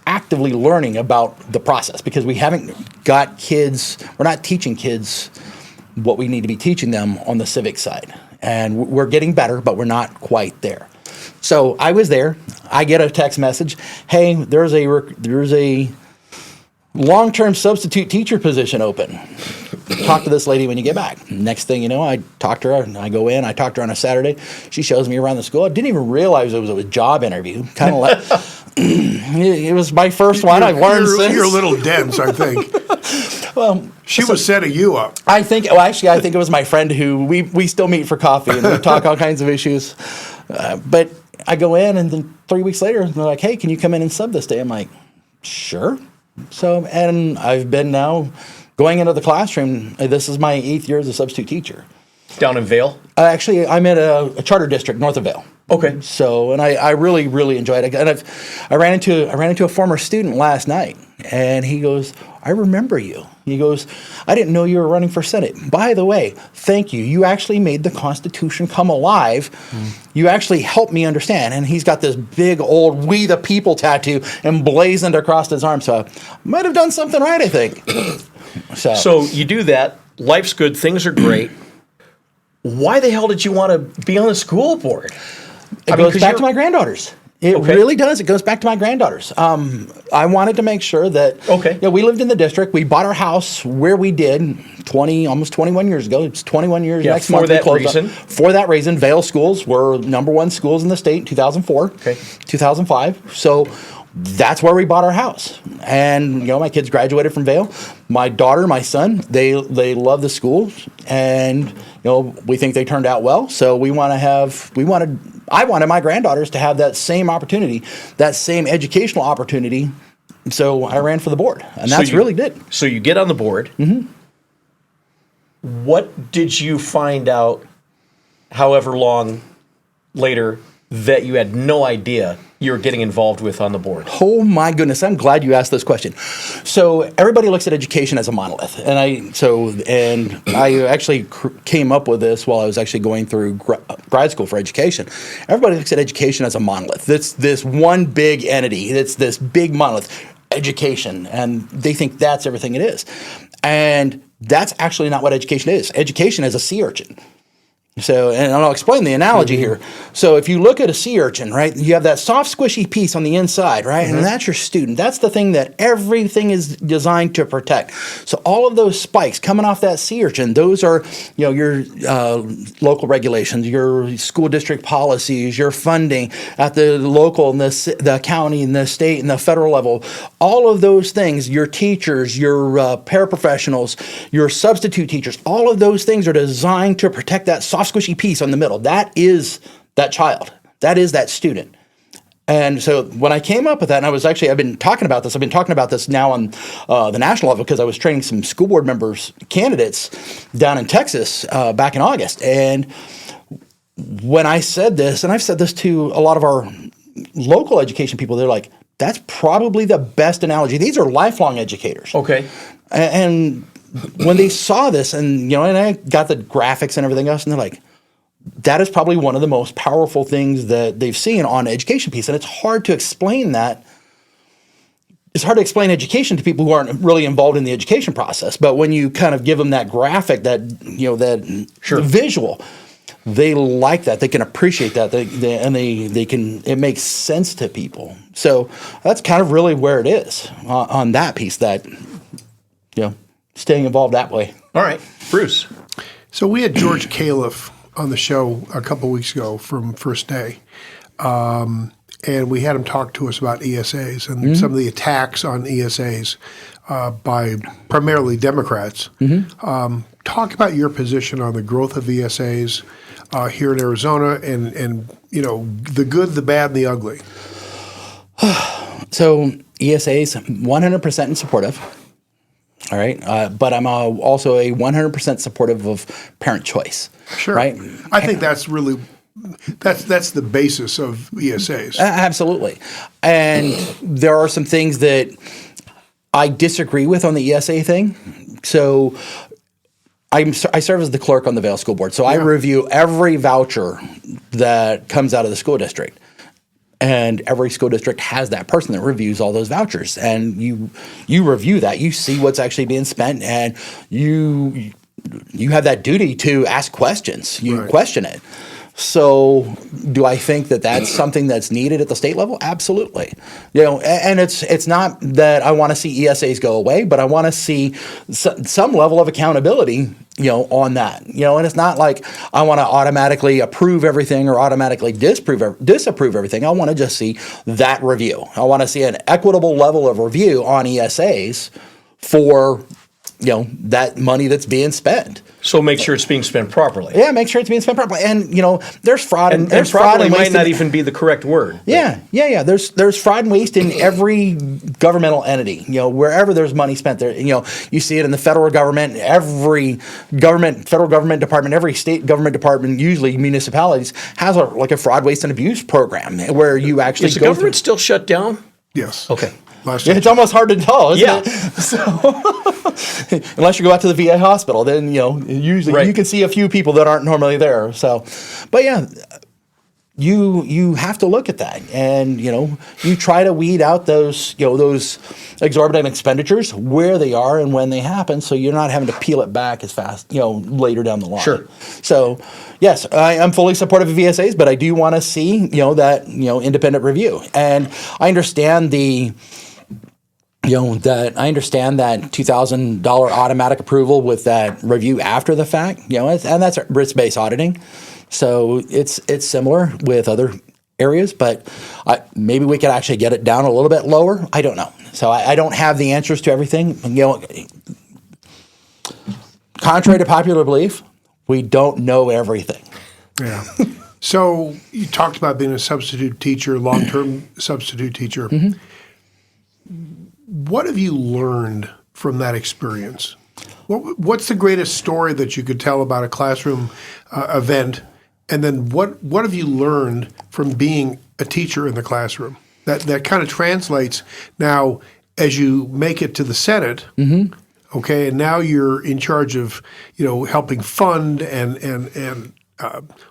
[SPEAKER 8] actively learning about the process, because we haven't got kids, we're not teaching kids what we need to be teaching them on the civic side. And we're getting better, but we're not quite there. So I was there. I get a text message. Hey, there's a long-term substitute teacher position open. Talk to this lady when you get back. Next thing you know, I talk to her, and I go in. I talk to her on a Saturday. She shows me around the school. I didn't even realize it was a job interview. Kind of like it was my first one. I've learned since.
[SPEAKER 5] You're a little dense, I think.
[SPEAKER 8] Well,
[SPEAKER 5] she was setting you up.
[SPEAKER 8] I think it was my friend who we still meet for coffee and we talk all kinds of issues. But I go in, and then 3 weeks later, they're like, hey, can you come in and sub this day? I'm like, sure. So, and I've been now going into the classroom. This is my 8th year as a substitute teacher.
[SPEAKER 4] Down in Vail?
[SPEAKER 8] Actually, I'm at a charter district north of Vail.
[SPEAKER 4] Okay.
[SPEAKER 8] So, and I really, really enjoyed it. And I ran into a former student last night, and he goes, I remember you. He goes, I didn't know you were running for Senate. By the way, thank you. You actually made the Constitution come alive. You actually helped me understand. And he's got this big old "We the People" tattoo emblazoned across his arm. So I might have done something right, I think.
[SPEAKER 4] So you do that. Life's good. Things are great. Why the hell did you want to be on the school board?
[SPEAKER 8] It goes back to my granddaughters. It really does. It goes back to my granddaughters. I wanted to make sure that we lived in the district. We bought our house where we did almost 21 years ago. It's 21 years next month. For that reason, Vail schools were #1 schools in the state in 2004, 2005. So that's where we bought our house. And my kids graduated from Vail. My daughter, my son, they love the school, and we think they turned out well. So I wanted my granddaughters to have that same opportunity, that same educational opportunity. So I ran for the board, and that's really did.
[SPEAKER 4] So you get on the board. Mm-hmm. What did you find out, however long later, that you had no idea you were getting involved with on the board?
[SPEAKER 8] Oh my goodness, I'm glad you asked this question. So everybody looks at education as a monolith, and I actually came up with this while I was actually going through grad school for education. Everybody looks at education as a monolith. It's this one big entity. It's this big monolith, education, and they think that's everything it is. And that's actually not what education is. Education is a sea urchin. So, and I'll explain the analogy here. So if you look at a sea urchin, right, you have that soft, squishy piece on the inside, right? And that's your student. That's the thing that everything is designed to protect. So all of those spikes coming off that sea urchin, those are, your local regulations, your school district policies, your funding at the local and the county and the state and the federal level. All of those things, your teachers, your paraprofessionals, your substitute teachers, all of those things are designed to protect that soft, squishy piece on the middle. That is that child. That is that student. And so when I came up with that, and I've been talking about this. I've been talking about this now on the national level because I was training some school board candidates down in Texas back in August. And when I said this, and I've said this to a lot of our local education people, they're like, that's probably the best analogy. These are lifelong educators.
[SPEAKER 4] Okay.
[SPEAKER 8] And when they saw this, and I got the graphics and everything else, and they're like, that is probably one of the most powerful things that they've seen on an education piece. And it's hard to explain that. It's hard to explain education to people who aren't really involved in the education process. But when you kind of give them that graphic, that the visual, they like that. They can appreciate that. They can. It makes sense to people. So that's kind of really where it is on that piece. That staying involved that way.
[SPEAKER 4] All right, Bruce.
[SPEAKER 5] So we had George Califf on the show a couple of weeks ago from First Day, and we had him talk to us about ESAs and some of the attacks on ESAs by primarily Democrats. Talk about your position on the growth of ESAs here in Arizona, and the good, the bad, and the ugly.
[SPEAKER 8] So ESAs, 100% in support of. All right, but I'm also a 100% supportive of parent choice.
[SPEAKER 5] Sure,
[SPEAKER 8] right?
[SPEAKER 5] I think that's really that's the basis of ESAs.
[SPEAKER 8] Absolutely, and there are some things that I disagree with on the ESA thing. So I serve as the clerk on the Vail School Board, so I review every voucher that comes out of the school district. And every school district has that person that reviews all those vouchers, and you review that. You see what's actually being spent, and you have that duty to ask questions. You question it. So, do I think that that's something that's needed at the state level? Absolutely. And it's not that I want to see ESAs go away, but I want to see some level of accountability, on that. And it's not like I want to automatically approve everything or automatically disapprove everything. I want to just see that review. I want to see an equitable level of review on ESAs for, that money that's being spent.
[SPEAKER 4] So make sure it's being spent properly.
[SPEAKER 8] Yeah, make sure it's being spent properly. And there's fraud.
[SPEAKER 4] And
[SPEAKER 8] there's
[SPEAKER 4] properly
[SPEAKER 8] fraud and waste
[SPEAKER 4] might not even be the correct word.
[SPEAKER 8] Yeah. There's fraud and waste in every governmental entity. Wherever there's money spent there. You see it in the federal government, every federal government department, every state government department, usually municipalities, has a fraud, waste, and abuse program where you actually
[SPEAKER 4] Is the government still shut down?
[SPEAKER 5] Yes.
[SPEAKER 4] Okay.
[SPEAKER 8] It's almost hard to tell, isn't it? So, unless you go out to the VA hospital, then usually you can see a few people that aren't normally there. So, but yeah, you have to look at that, and you try to weed out those exorbitant expenditures where they are and when they happen, so you're not having to peel it back as fast later down the line.
[SPEAKER 4] Sure.
[SPEAKER 8] So yes, I'm fully supportive of VSAs, but I do want to see that independent review, and I understand that $2,000 automatic approval with that review after the fact, and that's risk-based auditing. So it's similar with other areas, but maybe we could actually get it down a little bit lower. I don't know. So I don't have the answers to everything. Contrary to popular belief, we don't know everything.
[SPEAKER 5] Yeah. So you talked about being a substitute teacher, long-term substitute teacher.
[SPEAKER 8] Mm-hmm.
[SPEAKER 5] What have you learned from that experience? What's the greatest story that you could tell about a classroom event? And then what have you learned from being a teacher in the classroom? That kind of translates now as you make it to the Senate. Mm-hmm. Okay, and now you're in charge of helping fund and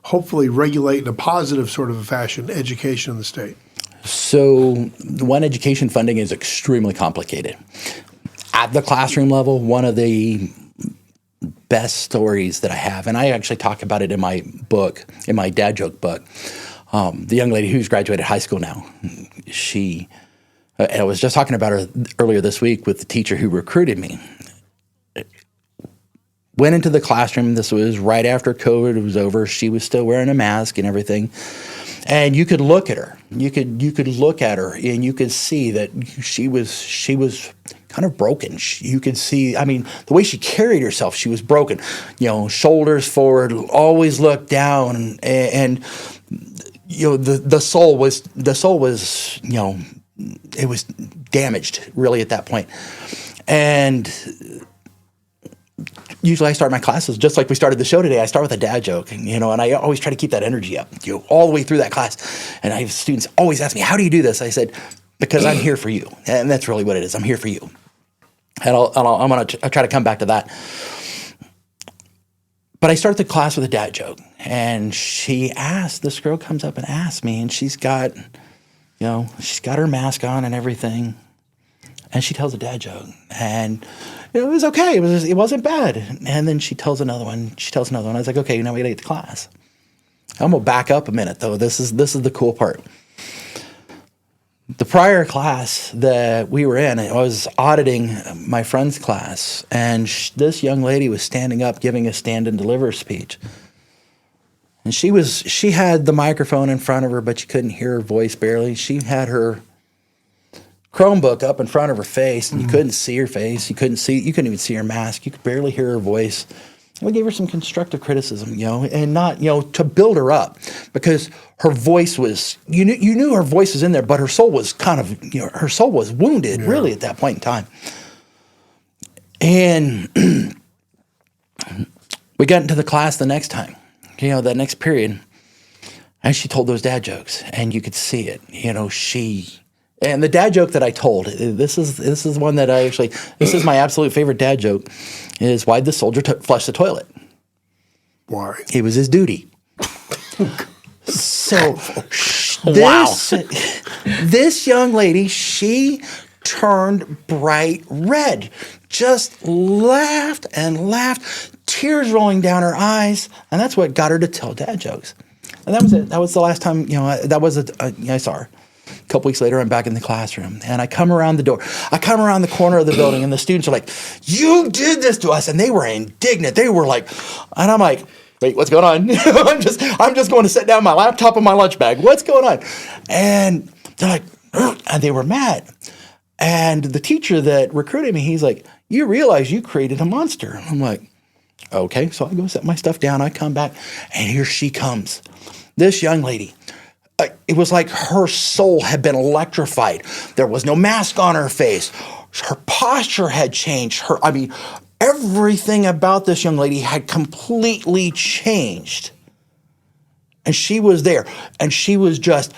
[SPEAKER 5] hopefully regulate in a positive sort of a fashion education in the state.
[SPEAKER 8] So one, education funding is extremely complicated. At the classroom level, one of the best stories that I have, and I actually talk about it in my book, in my dad joke book, the young lady who's graduated high school now, I was just talking about her earlier this week with the teacher who recruited me. Went into the classroom. This was right after COVID was over. She was still wearing a mask and everything. And you could look at her. You could look at her, and you could see that she was kind of broken. You could see, the way she carried herself, she was broken. Shoulders forward, always looked down, and the soul was it was damaged really at that point. And usually I start my classes just like we started the show today. I start with a dad joke, and I always try to keep that energy up, all the way through that class. And I have students always ask me, "How do you do this?" I said, "Because I'm here for you," and that's really what it is. I'm here for you, and I'm going to try to come back to that. But I start the class with a dad joke, and this girl comes up and asks me, and she's got her mask on and everything, and she tells a dad joke, and it was okay. It wasn't bad. And then she tells another one. I was like, okay, now we gotta get to class. I'm gonna back up a minute though. This is the cool part. The prior class that we were in, I was auditing my friend's class, and this young lady was standing up giving a stand and deliver speech. And she had the microphone in front of her, but you couldn't hear her voice barely. She had her Chromebook up in front of her face, and you couldn't see her face. You couldn't even see her mask. You could barely hear her voice. And we gave her some constructive criticism, and not, to build her up, because her voice was, you knew her voice was in there, but her soul was kind of, her soul was wounded really at that point in time. And we got into the class the next time, that next period, and she told those dad jokes, and you could see it, and the dad joke that I told, this is one that this is my absolute favorite dad joke, is why'd the soldier flush the toilet?
[SPEAKER 5] Why?
[SPEAKER 8] It was his duty. So this young lady, she turned bright red, just laughed and laughed, tears rolling down her eyes, and that's what got her to tell dad jokes. And that was it. That was the last time, I saw her. A couple weeks later, I'm back in the classroom, and I come around the door. I come around the corner of the building, and the students are like, "You did this to us," and they were indignant. They were like, and I'm like, "Wait, what's going on?" I'm just going to sit down my laptop and my lunch bag. What's going on? And they're like, "Ugh," and they were mad. And the teacher that recruited me, he's like, "You realize you created a monster?" I'm like, Okay, so I go set my stuff down. I come back, and here she comes. This young lady. It was like her soul had been electrified. There was no mask on her face. Her posture had changed. Everything about this young lady had completely changed. And she was there, and she was just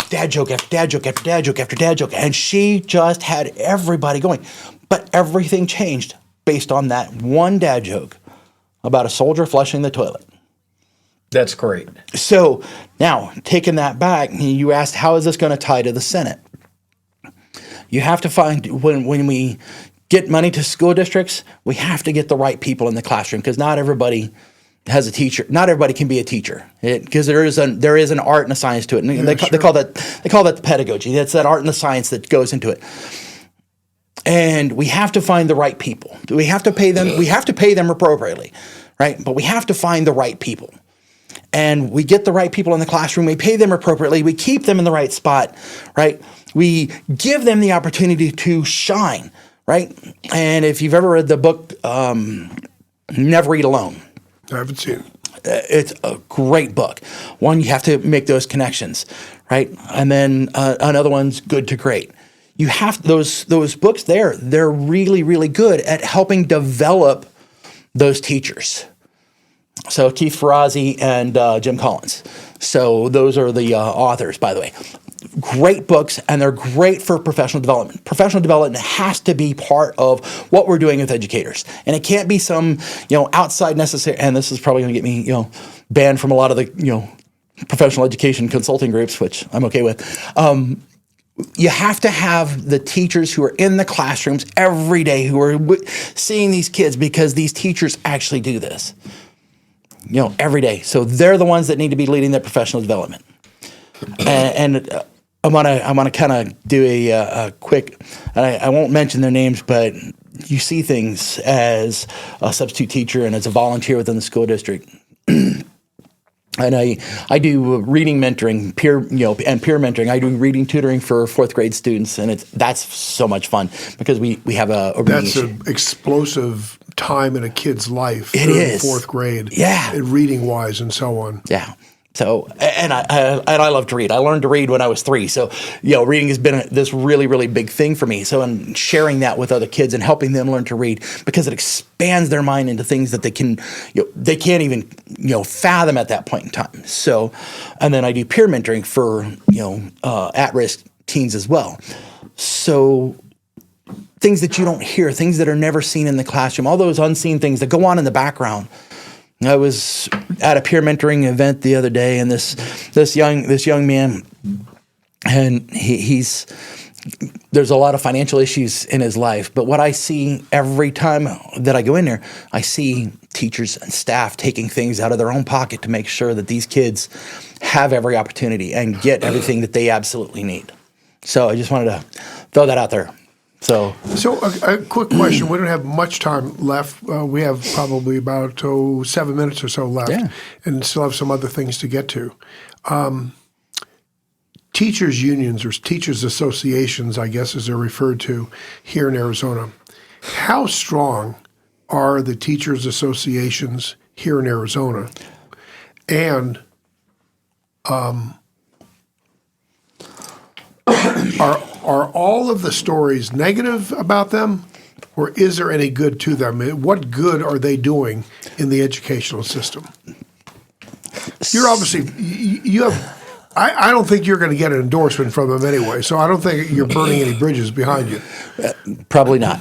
[SPEAKER 8] dad joke after dad joke after dad joke after dad joke, and she just had everybody going. But everything changed based on that one dad joke about a soldier flushing the toilet.
[SPEAKER 4] That's great.
[SPEAKER 8] So now, taking that back, you asked, how is this going to tie to the Senate? You have to find, when we get money to school districts, we have to get the right people in the classroom, because not everybody has a teacher. Not everybody can be a teacher, because there is an art and a science to it. And they call that the pedagogy. That's that art and the science that goes into it. And we have to find the right people. We have to pay them. We have to pay them appropriately, right? But we have to find the right people. And we get the right people in the classroom. We pay them appropriately. We keep them in the right spot, right? We give them the opportunity to shine, right? And if you've ever read the book Never Eat Alone,
[SPEAKER 5] I haven't seen it.
[SPEAKER 8] It's a great book. One, you have to make those connections, right? And then another one's Good to Great. You have those books there. They're really, really good at helping develop those teachers. So Keith Ferrazzi and Jim Collins. So those are the authors, by the way. Great books, and they're great for professional development. Professional development has to be part of what we're doing with educators, and it can't be some outside necessary. And this is probably going to get me banned from a lot of the professional education consulting groups, which I'm okay with. You have to have the teachers who are in the classrooms every day, who are seeing these kids, because these teachers actually do this, every day. So they're the ones that need to be leading their professional development. And I want to kind of do a quick, and I won't mention their names, but you see things as a substitute teacher and as a volunteer within the school district. And I do reading mentoring, peer mentoring. I do reading tutoring for fourth grade students, and that's so much fun, because we have a
[SPEAKER 5] That's an explosive time in a kid's life.
[SPEAKER 8] It is.
[SPEAKER 5] Fourth grade.
[SPEAKER 8] Yeah.
[SPEAKER 5] Reading wise and so on.
[SPEAKER 8] Yeah. So, and I love to read. I learned to read when I was 3. So, reading has been this really, really big thing for me. So, I'm sharing that with other kids and helping them learn to read, because it expands their mind into things that they can't even, fathom at that point in time. So, and then I do peer mentoring for, at-risk teens as well. So, things that you don't hear, things that are never seen in the classroom, all those unseen things that go on in the background. I was at a peer mentoring event the other day, and this young man, and there's a lot of financial issues in his life. But what I see every time that I go in there, I see teachers and staff taking things out of their own pocket to make sure that these kids have every opportunity and get everything that they absolutely need. So I just wanted to throw that out there. So
[SPEAKER 5] a quick question. We don't have much time left. We have probably about 7 minutes or so left, and still have some other things to get to. Teachers unions, or teachers associations, I guess, as they're referred to here in Arizona. How strong are the teachers associations here in Arizona? And are all of the stories negative about them, or is there any good to them? What good are they doing in the educational system? You're obviously, you have, I don't think you're going to get an endorsement from them anyway, so I don't think you're burning any bridges behind you.
[SPEAKER 8] Probably not.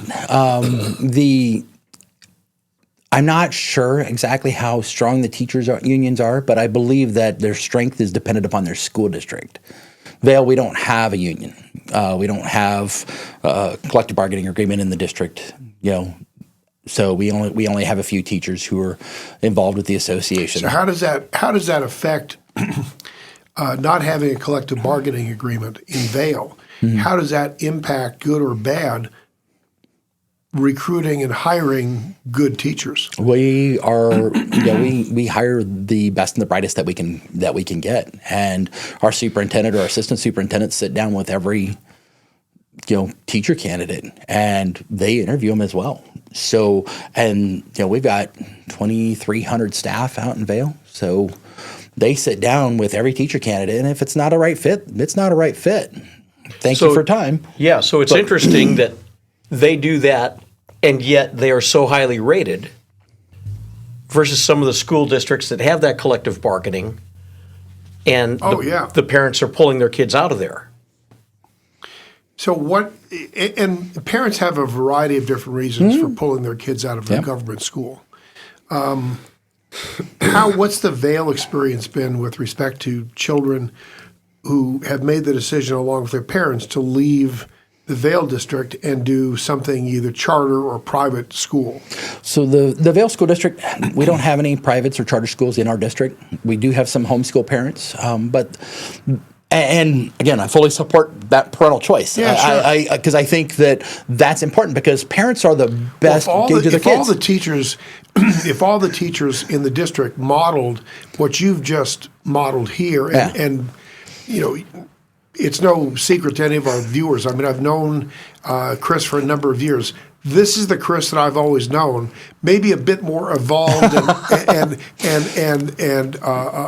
[SPEAKER 8] I'm not sure exactly how strong the teachers unions are, but I believe that their strength is dependent upon their school district. Vail, we don't have a union. We don't have a collective bargaining agreement in the district, so we only have a few teachers who are involved with the association.
[SPEAKER 5] So how does that affect not having a collective bargaining agreement in Vail? Mm-hmm. How does that impact, good or bad, recruiting and hiring good teachers?
[SPEAKER 8] We are, we hire the best and the brightest that we can get, and our superintendent or assistant superintendent sit down with every teacher candidate, and they interview them as well. So, and we've got 2,300 staff out in Vail. So they sit down with every teacher candidate, and if it's not a right fit, it's not a right fit. Thank you for time.
[SPEAKER 4] Yeah, so it's interesting that they do that, and yet they are so highly rated versus some of the school districts that have that collective bargaining, and the parents are pulling their kids out of there.
[SPEAKER 5] So and parents have a variety of different reasons for pulling their kids out of a government school. What's the Vail experience been with respect to children who have made the decision along with their parents to leave the Vail district and do something either charter or private school?
[SPEAKER 8] So the Vail School District, we don't have any privates or charter schools in our district. We do have some homeschool parents, and again, I fully support that parental choice.
[SPEAKER 5] Yeah, sure.
[SPEAKER 8] Because I think that's important, because parents are the best gauge of their kids.
[SPEAKER 5] If all the teachers in the district modeled what you've just modeled here, and it's no secret to any of our viewers. I mean, I've known Chris for a number of years. This is the Chris that I've always known, maybe a bit more evolved and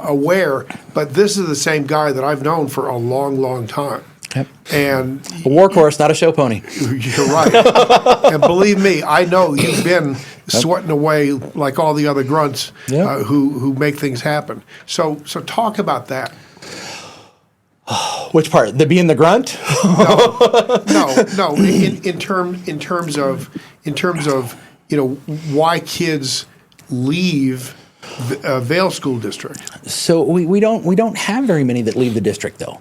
[SPEAKER 5] aware, but this is the same guy that I've known for a long, long time.
[SPEAKER 8] Yep.
[SPEAKER 5] And
[SPEAKER 8] a workhorse, not a show pony.
[SPEAKER 5] You're right. And believe me, I know you've been sweating away like all the other grunts who make things happen. So talk about that.
[SPEAKER 8] Which part? The being the grunt?
[SPEAKER 5] No. In terms of why kids leave Vail School District.
[SPEAKER 8] So we don't have very many that leave the district, though.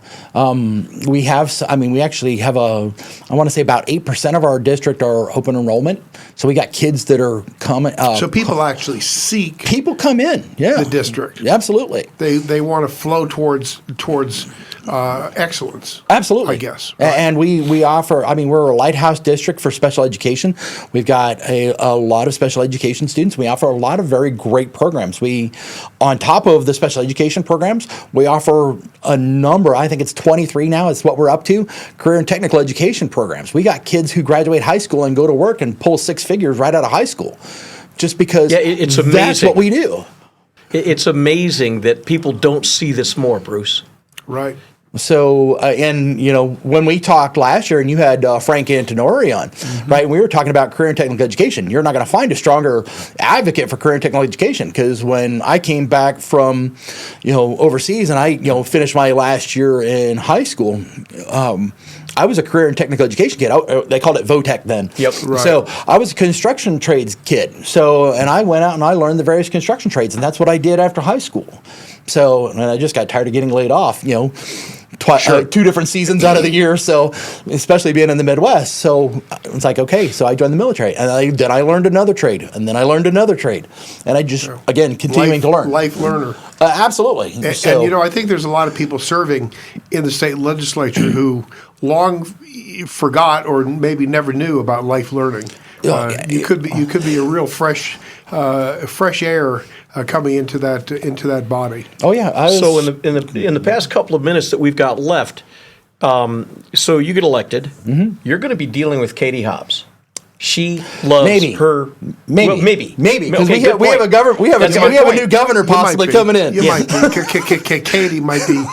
[SPEAKER 8] We actually have I want to say about 8% of our district are open enrollment. So we got kids that are coming.
[SPEAKER 5] So people actually seek.
[SPEAKER 8] People come in,
[SPEAKER 5] the district.
[SPEAKER 8] Absolutely.
[SPEAKER 5] They want to flow towards excellence.
[SPEAKER 8] Absolutely.
[SPEAKER 5] I guess.
[SPEAKER 8] Right. And we offer, we're a lighthouse district for special education. We've got a lot of special education students. We offer a lot of very great programs. We, on top of the special education programs, we offer a number, I think it's 23 now, it's what we're up to, career and technical education programs. We got kids who graduate high school and go to work and pull six figures right out of high school, just because
[SPEAKER 4] it's amazing.
[SPEAKER 8] That's what we do.
[SPEAKER 4] It's amazing that people don't see this more, Bruce.
[SPEAKER 5] Right.
[SPEAKER 8] So, when we talked last year, and you had Frank Antonori on, right, and we were talking about career and technical education, you're not going to find a stronger advocate for career and technical education, because when I came back from, overseas, and I, finished my last year in high school, I was a career and technical education kid. They called it VOTEC then.
[SPEAKER 4] Yep.
[SPEAKER 5] Right.
[SPEAKER 8] So I was a construction trades kid. And I went out and I learned the various construction trades, and that's what I did after high school. So, and I just got tired of getting laid off, 2 different seasons out of the year. So, especially being in the Midwest. So it's like, okay, so I joined the military, and then I learned another trade, and then I learned another trade, and I just, again, continuing to learn.
[SPEAKER 5] Life learner.
[SPEAKER 8] Absolutely.
[SPEAKER 5] And I think there's a lot of people serving in the state legislature who long forgot or maybe never knew about life learning. You could be a real fresh air coming into that body.
[SPEAKER 8] Oh yeah.
[SPEAKER 4] So in the past couple of minutes that we've got left, so you get elected, you're going to be dealing with Katie Hobbs. She loves her. Maybe
[SPEAKER 8] because
[SPEAKER 4] okay,
[SPEAKER 8] we have a governor. We have a new governor possibly coming in.
[SPEAKER 5] You might be. Katie might be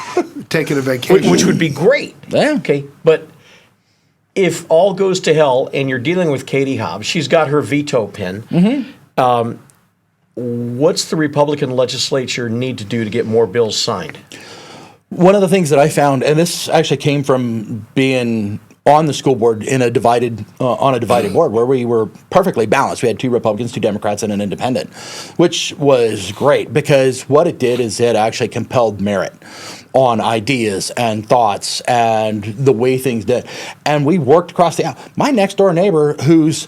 [SPEAKER 5] taking a vacation,
[SPEAKER 4] which would be great.
[SPEAKER 8] Yeah.
[SPEAKER 4] Okay, but if all goes to hell and you're dealing with Katie Hobbs, she's got her veto pen. What's the Republican legislature need to do to get more bills signed?
[SPEAKER 8] One of the things that I found, and this actually came from being on the school board on a divided board where we were perfectly balanced. We had 2 Republicans, 2 Democrats, and an independent, which was great because what it did is it actually compelled merit on ideas and thoughts and the way things did. And we worked across the aisle. My next door neighbor, who's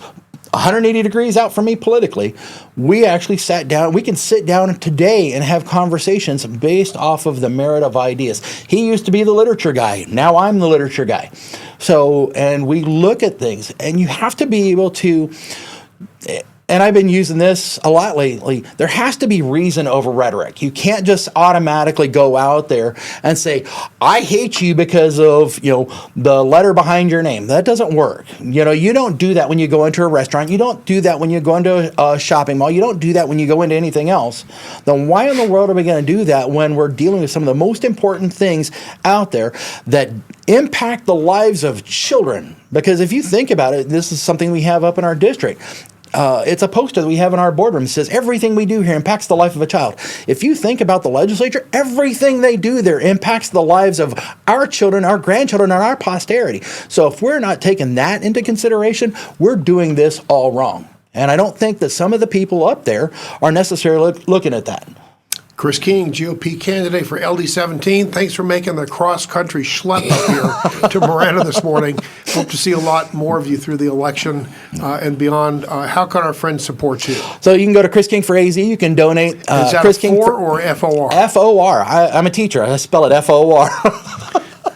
[SPEAKER 8] 180 degrees out from me politically, we actually sat down. We can sit down today and have conversations based off of the merit of ideas. He used to be the literature guy. Now I'm the literature guy. So, and we look at things, and you have to be able to, and I've been using this a lot lately, there has to be reason over rhetoric. You can't just automatically go out there and say, I hate you because of, the letter behind your name. That doesn't work. You don't do that when you go into a restaurant. You don't do that when you go into a shopping mall. You don't do that when you go into anything else. Then why in the world are we going to do that when we're dealing with some of the most important things out there that impact the lives of children? Because if you think about it, this is something we have up in our district. It's a poster that we have in our boardroom. It says, everything we do here impacts the life of a child. If you think about the legislature, everything they do there impacts the lives of our children, our grandchildren, and our posterity. So if we're not taking that into consideration, we're doing this all wrong. And I don't think that some of the people up there are necessarily looking at that.
[SPEAKER 5] Chris King, GOP candidate for LD17. Thanks for making the cross-country schlep up here to Marana this morning. Hope to see a lot more of you through the election and beyond. How can our friends support you?
[SPEAKER 8] So you can go to Chris King for AZ. You can donate.
[SPEAKER 5] Is that
[SPEAKER 8] Chris
[SPEAKER 5] a
[SPEAKER 8] King
[SPEAKER 5] for or F-O-R?
[SPEAKER 8] F-O-R. I'm a teacher. I spell it F-O-R.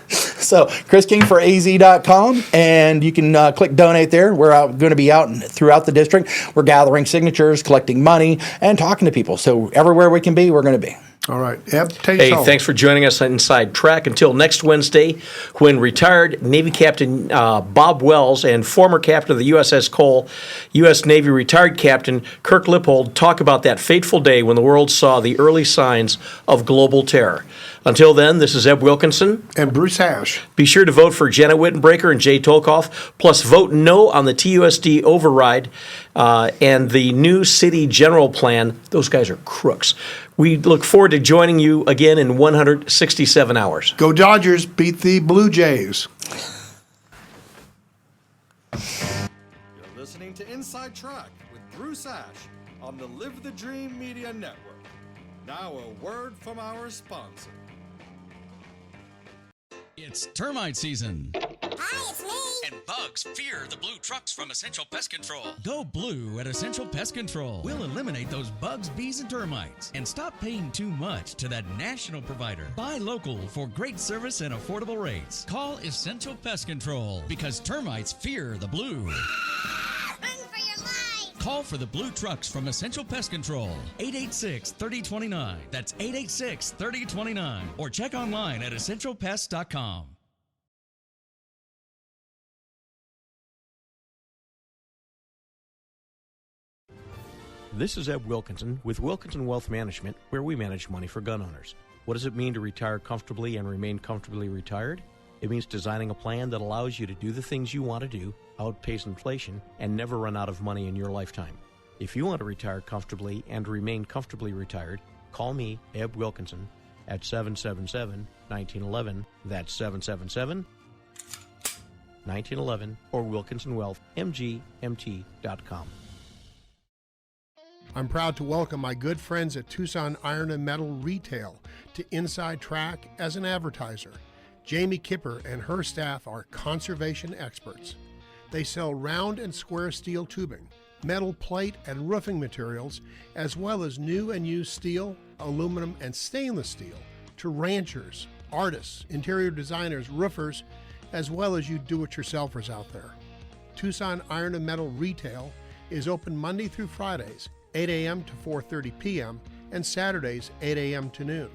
[SPEAKER 8] So chriskingforaz.com, and you can click donate there. We're going to be out throughout the district. We're gathering signatures, collecting money, and talking to people. So everywhere we can be, we're going to be.
[SPEAKER 5] All right. Eb, take us
[SPEAKER 4] Hey,
[SPEAKER 5] home.
[SPEAKER 4] thanks for joining us on Inside Track. Until next Wednesday, when retired Navy Captain Bob Wells and former captain of the USS Cole, U.S. Navy retired Captain Kirk Lippold talk about that fateful day when the world saw the early signs of global terror. Until then, this is Eb Wilkinson.
[SPEAKER 5] And Bruce Hash.
[SPEAKER 4] Be sure to vote for Jenna Wittenbreaker and Jay Tolkoff, plus vote no on the TUSD override and the new city general plan. Those guys are crooks. We look forward to joining you again in 167 hours.
[SPEAKER 5] Go Dodgers, beat the Blue Jays.
[SPEAKER 6] You're listening to Inside Track with Bruce Ash on the Live the Dream Media Network. Now a word from our sponsor.
[SPEAKER 1] It's termite season.
[SPEAKER 2] Hi, it's me.
[SPEAKER 3] And bugs fear the blue trucks from Essential Pest Control.
[SPEAKER 1] Go blue at Essential Pest Control. We'll eliminate those bugs, bees, and termites. And stop paying too much to that national provider. Buy local for great service and affordable rates. Call Essential Pest Control because termites fear the blue.
[SPEAKER 2] Run for your life.
[SPEAKER 1] Call for the blue trucks from Essential Pest Control. 886-3029. That's 886-3029. Or check online at essentialpest.com.
[SPEAKER 4] This is Eb Wilkinson with Wilkinson Wealth Management, where we manage money for gun owners. What does it mean to retire comfortably and remain comfortably retired? It means designing a plan that allows you to do the things you want to do, outpace inflation, and never run out of money in your lifetime. If you want to retire comfortably and remain comfortably retired, call me, Eb Wilkinson, at 777-1911. That's 777-1911 or WilkinsonWealthMGMT.com.
[SPEAKER 5] I'm proud to welcome my good friends at Tucson Iron and Metal Retail to Inside Track as an advertiser. Jamie Kipper and her staff are conservation experts. They sell round and square steel tubing, metal plate and roofing materials, as well as new and used steel, aluminum, and stainless steel to ranchers, artists, interior designers, roofers, as well as you do-it-yourselfers out there. Tucson Iron and Metal Retail is open Monday through Fridays, 8 a.m. to 4:30 p.m., and Saturdays, 8 a.m. to noon.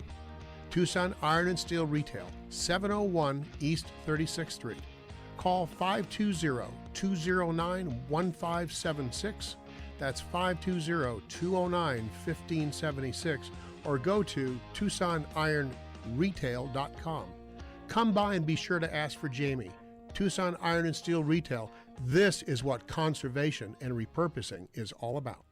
[SPEAKER 5] Tucson Iron and Steel Retail, 701 East 36th Street. Call 520-209-1576. That's 520-209-1576. Or go to TucsonIronRetail.com. Come by and be sure to ask for Jamie. Tucson Iron and Steel Retail. This is what conservation and repurposing is all about.